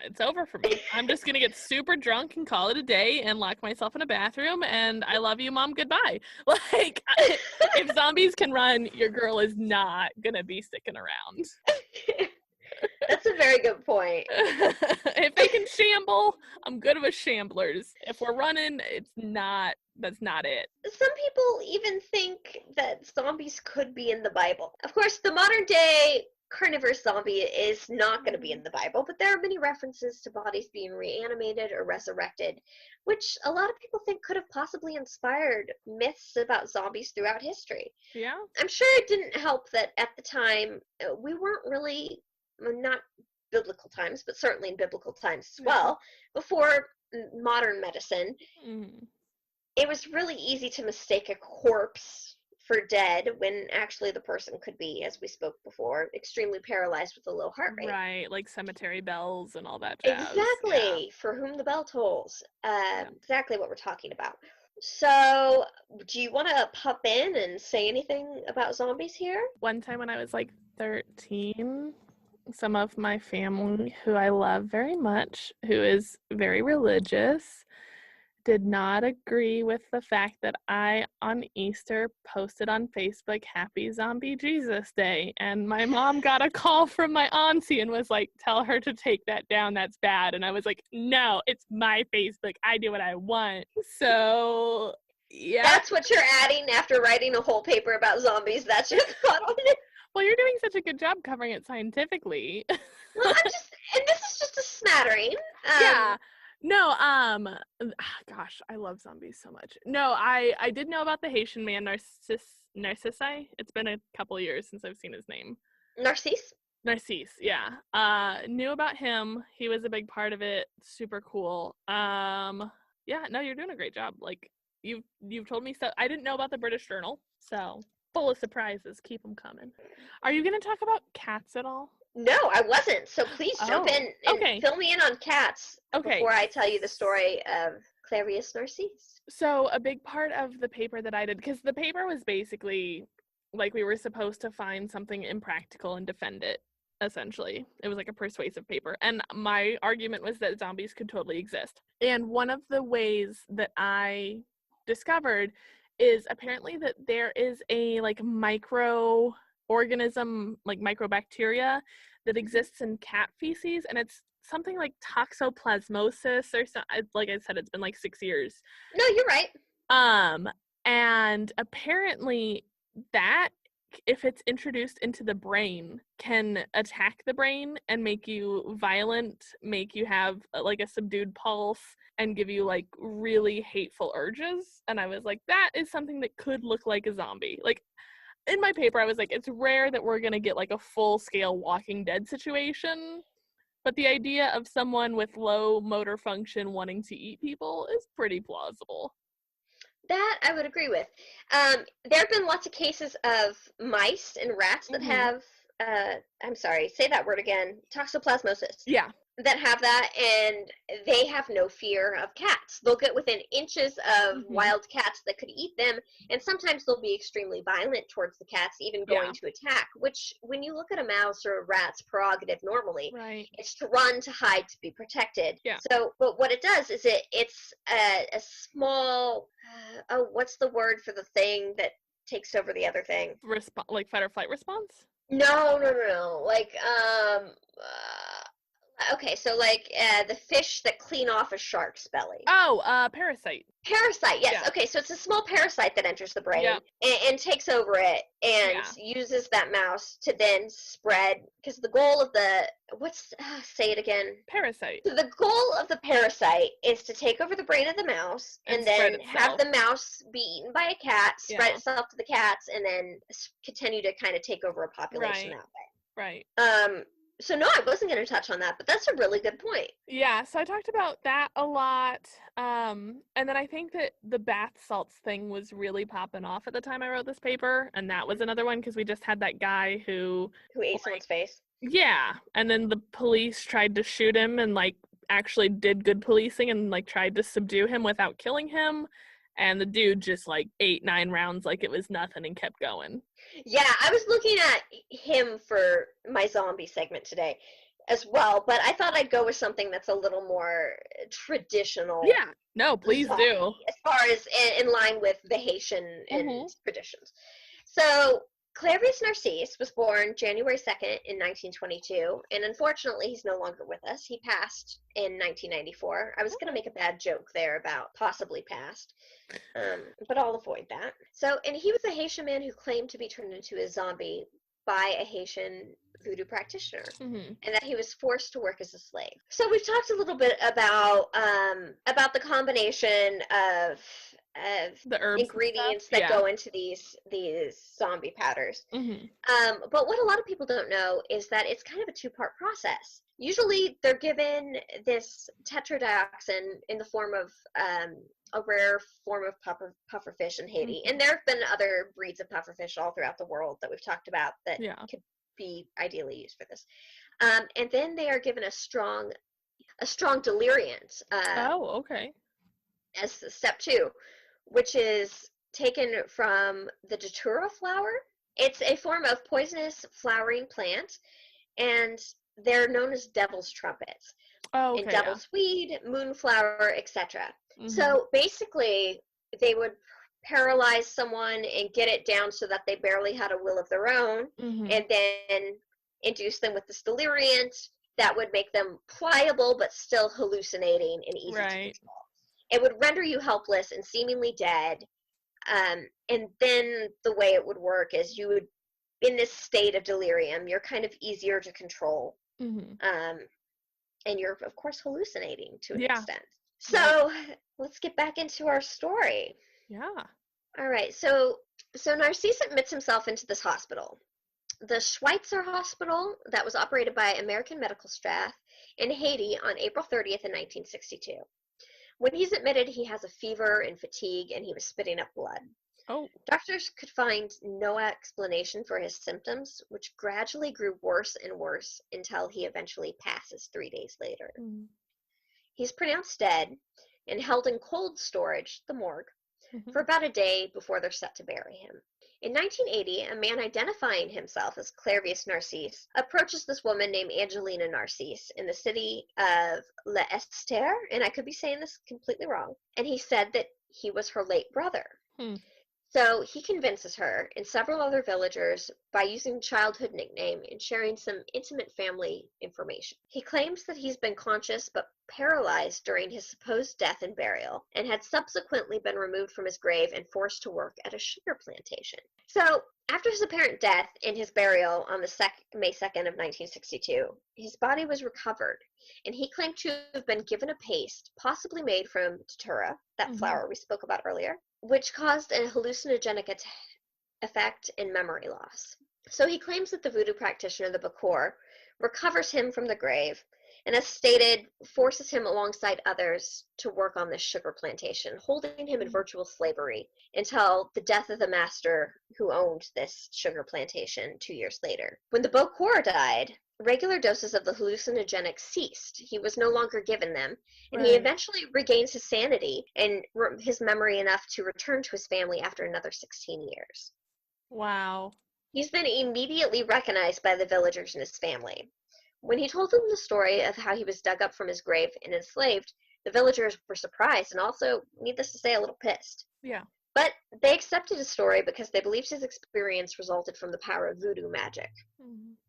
it's over for me. I'm just going to get super drunk and call it a day and lock myself in a bathroom and I love you, Mom, goodbye. Like, if zombies can run, your girl is not going to be sticking around. That's a very good point. If they can shamble, I'm good with shamblers. If we're running, that's not it. Some people even think that zombies could be in the Bible. Of course, the modern day carnivorous zombie is not going to be in the Bible, but there are many references to bodies being reanimated or resurrected, which a lot of people think could have possibly inspired myths about zombies throughout history. Yeah. I'm sure it didn't help that at the time, we weren't really, not biblical times, but certainly in biblical times as well, before modern medicine, it was really easy to mistake a corpse for dead when actually the person could be, as we spoke before, extremely paralyzed with a low heart rate. Right, like cemetery bells and all that jazz. Exactly, yeah. For whom the bell tolls. Exactly what we're talking about. So, do you want to pop in and say anything about zombies here? One time when I was like 13, some of my family, who I love very much, who is very religious, did not agree with the fact that I, on Easter, posted on Facebook, Happy Zombie Jesus Day. And my mom got a call from my auntie and was like, tell her to take that down. That's bad. And I was like, no, it's my Facebook. I do what I want. So, yeah. That's what you're adding after writing a whole paper about zombies. That's your thought on it. Well, you're doing such a good job covering it scientifically. Well, and this is just a smattering. Yeah. No, gosh, I love zombies so much. No, I did know about the Haitian man, Narcisse. It's been a couple years since I've seen his name. Narcisse, yeah. Knew about him. He was a big part of it. Super cool. Yeah, no, you're doing a great job. Like, you've told me so. I didn't know about the British Journal, so full of surprises. Keep them coming. Are you going to talk about cats at all? No, I wasn't. So please jump in and fill me in on cats before I tell you the story of Clairvius Narcisse. So a big part of the paper that I did, because the paper was basically like we were supposed to find something impractical and defend it, essentially. It was like a persuasive paper. And my argument was that zombies could totally exist. And one of the ways that I discovered is apparently that there is a like microorganism, like microbacteria, that exists in cat feces, and it's something like toxoplasmosis or something. Like I said, it's been like 6 years. No, you're right. And apparently that, if it's introduced into the brain, can attack the brain and make you violent, make you have like a subdued pulse, and give you like really hateful urges. And I was like, that is something that could look like a zombie. Like, in my paper, I was like, it's rare that we're going to get like a full-scale Walking Dead situation, but the idea of someone with low motor function wanting to eat people is pretty plausible. That I would agree with. There have been lots of cases of mice and rats that have, I'm sorry, say that word again, toxoplasmosis. Yeah. that have that, and they have no fear of cats. They'll get within inches of wild cats that could eat them, and sometimes they'll be extremely violent towards the cats, even going to attack, which when you look at a mouse or a rat's prerogative normally, it's to run, to hide, to be protected. So, but what it does is it's a small, what's the word for the thing that takes over the other thing? Like fight or flight response? No. Like, okay, so like the fish that clean off a shark's belly. Oh, parasite. Parasite, yes. Yeah. Okay, so it's a small parasite that enters the brain and takes over it and uses that mouse to then spread, because the goal of the, say it again. Parasite. So the goal of the parasite is to take over the brain of the mouse and then have the mouse be eaten by a cat, spread itself to the cats, and then continue to kind of take over a population that way. Right. So no, I wasn't going to touch on that, but that's a really good point. Yeah, so I talked about that a lot. And then I think that the bath salts thing was really popping off at the time I wrote this paper, and that was another one because we just had that guy who ate someone's face. Yeah, and then the police tried to shoot him and like actually did good policing and like tried to subdue him without killing him. And the dude just like 8-9 rounds like it was nothing and kept going. Yeah, I was looking at him for my zombie segment today as well, but I thought I'd go with something that's a little more traditional. Yeah, no, please do. As far as in line with the Haitian traditions. So Clairvius Narcisse was born January 2nd in 1922, and unfortunately he's no longer with us. He passed in 1994. I was going to make a bad joke there about possibly passed, but I'll avoid that. So, and he was a Haitian man who claimed to be turned into a zombie by a Haitian voodoo practitioner, and that he was forced to work as a slave. So we've talked a little bit about the combination of the herbs ingredients that go into these zombie powders. But what a lot of people don't know is that it's kind of a two-part process. Usually they're given this tetradioxin in the form of a rare form of pufferfish in Haiti. And there have been other breeds of pufferfish all throughout the world that we've talked about that could be ideally used for this. And then they are given a strong deliriant. As step 2, which is taken from the datura flower. It's a form of poisonous flowering plant, and they're known as devil's trumpets. And devil's weed, moonflower, etc. So basically, they would paralyze someone and get it down so that they barely had a will of their own, and then induce them with this deliriant that would make them pliable but still hallucinating and easy to control. It would render you helpless and seemingly dead. And then the way it would work is you would, in this state of delirium, you're kind of easier to control. And you're, of course, hallucinating to an extent. So let's get back into our story. All right. So Narcisse admits himself into this hospital. The Schweitzer Hospital that was operated by American medical staff in Haiti on April 30th in 1962. When he's admitted, he has a fever and fatigue, and he was spitting up blood. Doctors could find no explanation for his symptoms, which gradually grew worse and worse until he eventually passes 3 days later. He's pronounced dead and held in cold storage, the morgue, for about a day before they're set to bury him. In 1980, a man identifying himself as Clairvius Narcisse approaches this woman named Angelina Narcisse in the city of L'Esther, and I could be saying this completely wrong, and he said that he was her late brother. So he convinces her and several other villagers by using a childhood nickname and sharing some intimate family information. He claims that he's been conscious but paralyzed during his supposed death and burial, and had subsequently been removed from his grave and forced to work at a sugar plantation. So after his apparent death and his burial on the May 2nd of 1962, his body was recovered, and he claimed to have been given a paste, possibly made from datura, that flower we spoke about earlier, which caused a hallucinogenic effect and memory loss. So he claims that the voodoo practitioner, the Bakor, recovers him from the grave and as stated, forces him alongside others to work on this sugar plantation, holding him in virtual slavery until the death of the master who owned this sugar plantation 2 years later. When the Bokor died, regular doses of the hallucinogenics ceased. He was no longer given them, and he eventually regains his sanity and his memory enough to return to his family after another 16 years. Wow. He's been immediately recognized by the villagers in his family. When he told them the story of how he was dug up from his grave and enslaved, the villagers were surprised and also, needless to say, a little pissed. Yeah. But they accepted his story because they believed his experience resulted from the power of voodoo magic,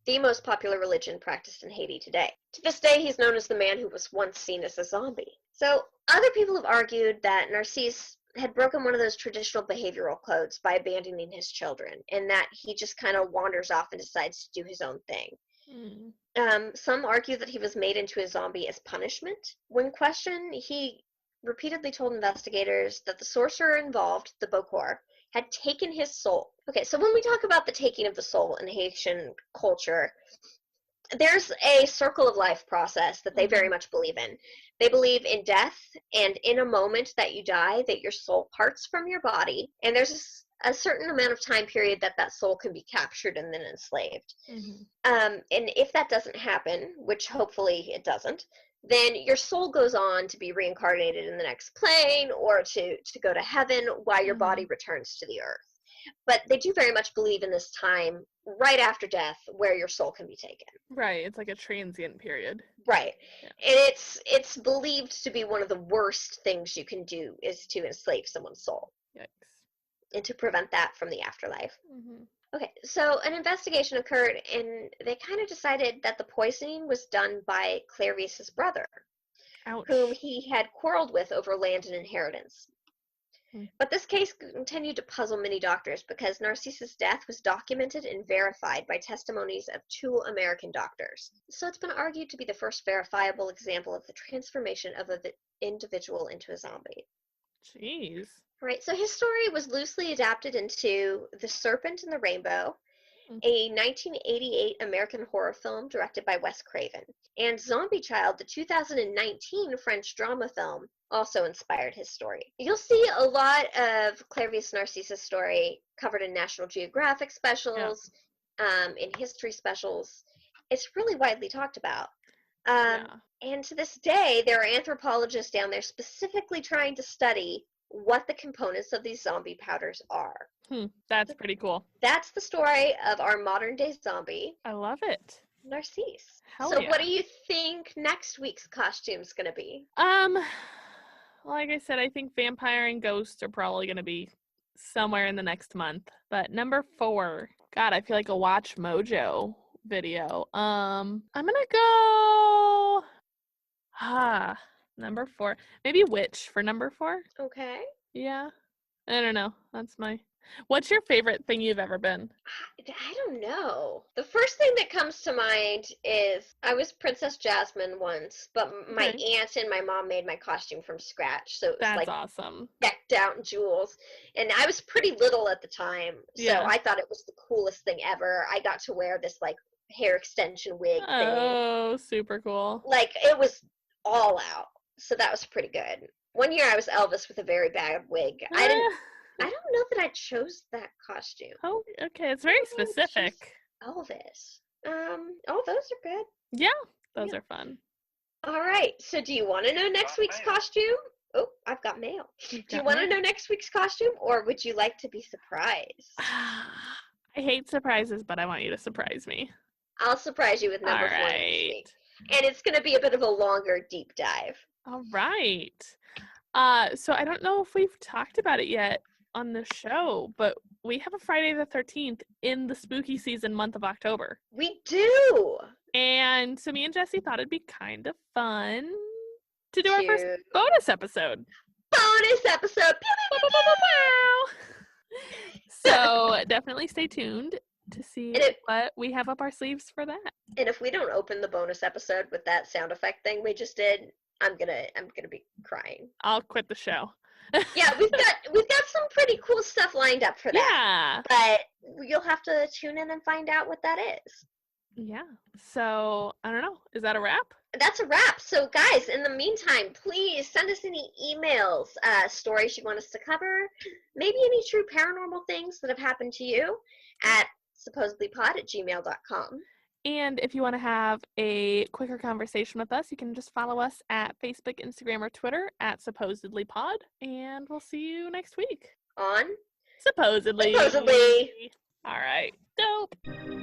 the most popular religion practiced in Haiti today. To this day, he's known as the man who was once seen as a zombie. So, other people have argued that Narcisse had broken one of those traditional behavioral codes by abandoning his children, and that he just kind of wanders off and decides to do his own thing. Some argue that he was made into a zombie as punishment. When questioned, he repeatedly told investigators that the sorcerer involved, the Bokor, had taken his soul. Okay, so when we talk about the taking of the soul in Haitian culture, there's a circle of life process that they very much believe in. They believe in death, and in a moment that you die, that your soul parts from your body, and there's a certain amount of time period that that soul can be captured and then enslaved. And if that doesn't happen, which hopefully it doesn't, then your soul goes on to be reincarnated in the next plane or to go to heaven while your body returns to the earth. But they do very much believe in this time right after death where your soul can be taken. Right, it's like a transient period. Right. Yeah. And it's believed to be one of the worst things you can do is to enslave someone's soul. Yikes. And to prevent that from the afterlife. Okay, so an investigation occurred, and they kind of decided that the poisoning was done by Clarice's brother, whom he had quarreled with over land and inheritance. But this case continued to puzzle many doctors because Narcisse's death was documented and verified by testimonies of 2 American doctors. So it's been argued to be the first verifiable example of the transformation of an individual into a zombie. Jeez. Right, so his story was loosely adapted into The Serpent and the Rainbow, a 1988 American horror film directed by Wes Craven. And Zombie Child, the 2019 French drama film, also inspired his story. You'll see a lot of Clarice Narcisse's story covered in National Geographic specials, in history specials. It's really widely talked about. And to this day, there are anthropologists down there specifically trying to study what the components of these zombie powders are. That's pretty cool. That's the story of our modern day zombie. I love it. Narcisse. Hell so yeah. What do you think next week's costume's gonna be? Like I said, I think vampire and ghost are probably gonna be somewhere in the next month. But number 4, God, I feel like a Watch Mojo video. I'm gonna go number 4. Maybe witch for number 4. Okay. Yeah. I don't know. That's my... What's your favorite thing you've ever been? I don't know. The first thing that comes to mind is I was Princess Jasmine once, but my aunt and my mom made my costume from scratch. So it was like awesome. Decked out in jewels. And I was pretty little at the time, so I thought it was the coolest thing ever. I got to wear this like hair extension wig thing. Oh, super cool. Like it was all out. So that was pretty good. One year I was Elvis with a very bad wig. I don't know that I chose that costume. Oh, okay. It's very specific. Elvis. Oh, those are good. Yeah, those are fun. All right. So do you want to know next week's costume? Oh, I've got mail. Do you want to know next week's costume, or would you like to be surprised? I hate surprises, but I want you to surprise me. I'll surprise you with number 4 next week. And it's going to be a bit of a longer deep dive. All right. So I don't know if we've talked about it yet on the show, but we have a Friday the 13th in the spooky season month of October. We do! And so me and Jessie thought it'd be kind of fun to do our first bonus episode. Bonus episode! So definitely stay tuned to see what we have up our sleeves for that. And if we don't open the bonus episode with that sound effect thing we just did, I'm gonna be crying. I'll quit the show. Yeah, we've got some pretty cool stuff lined up for that. Yeah. But you'll have to tune in and find out what that is. Yeah. So, I don't know. Is that a wrap? That's a wrap. So, guys, in the meantime, please send us any emails, stories you want us to cover, maybe any true paranormal things that have happened to you at supposedlypod@gmail.com. And if you want to have a quicker conversation with us, you can just follow us at Facebook, Instagram, or Twitter at supposedlypod. And we'll see you next week. On Supposedly. Supposedly. All right. Dope.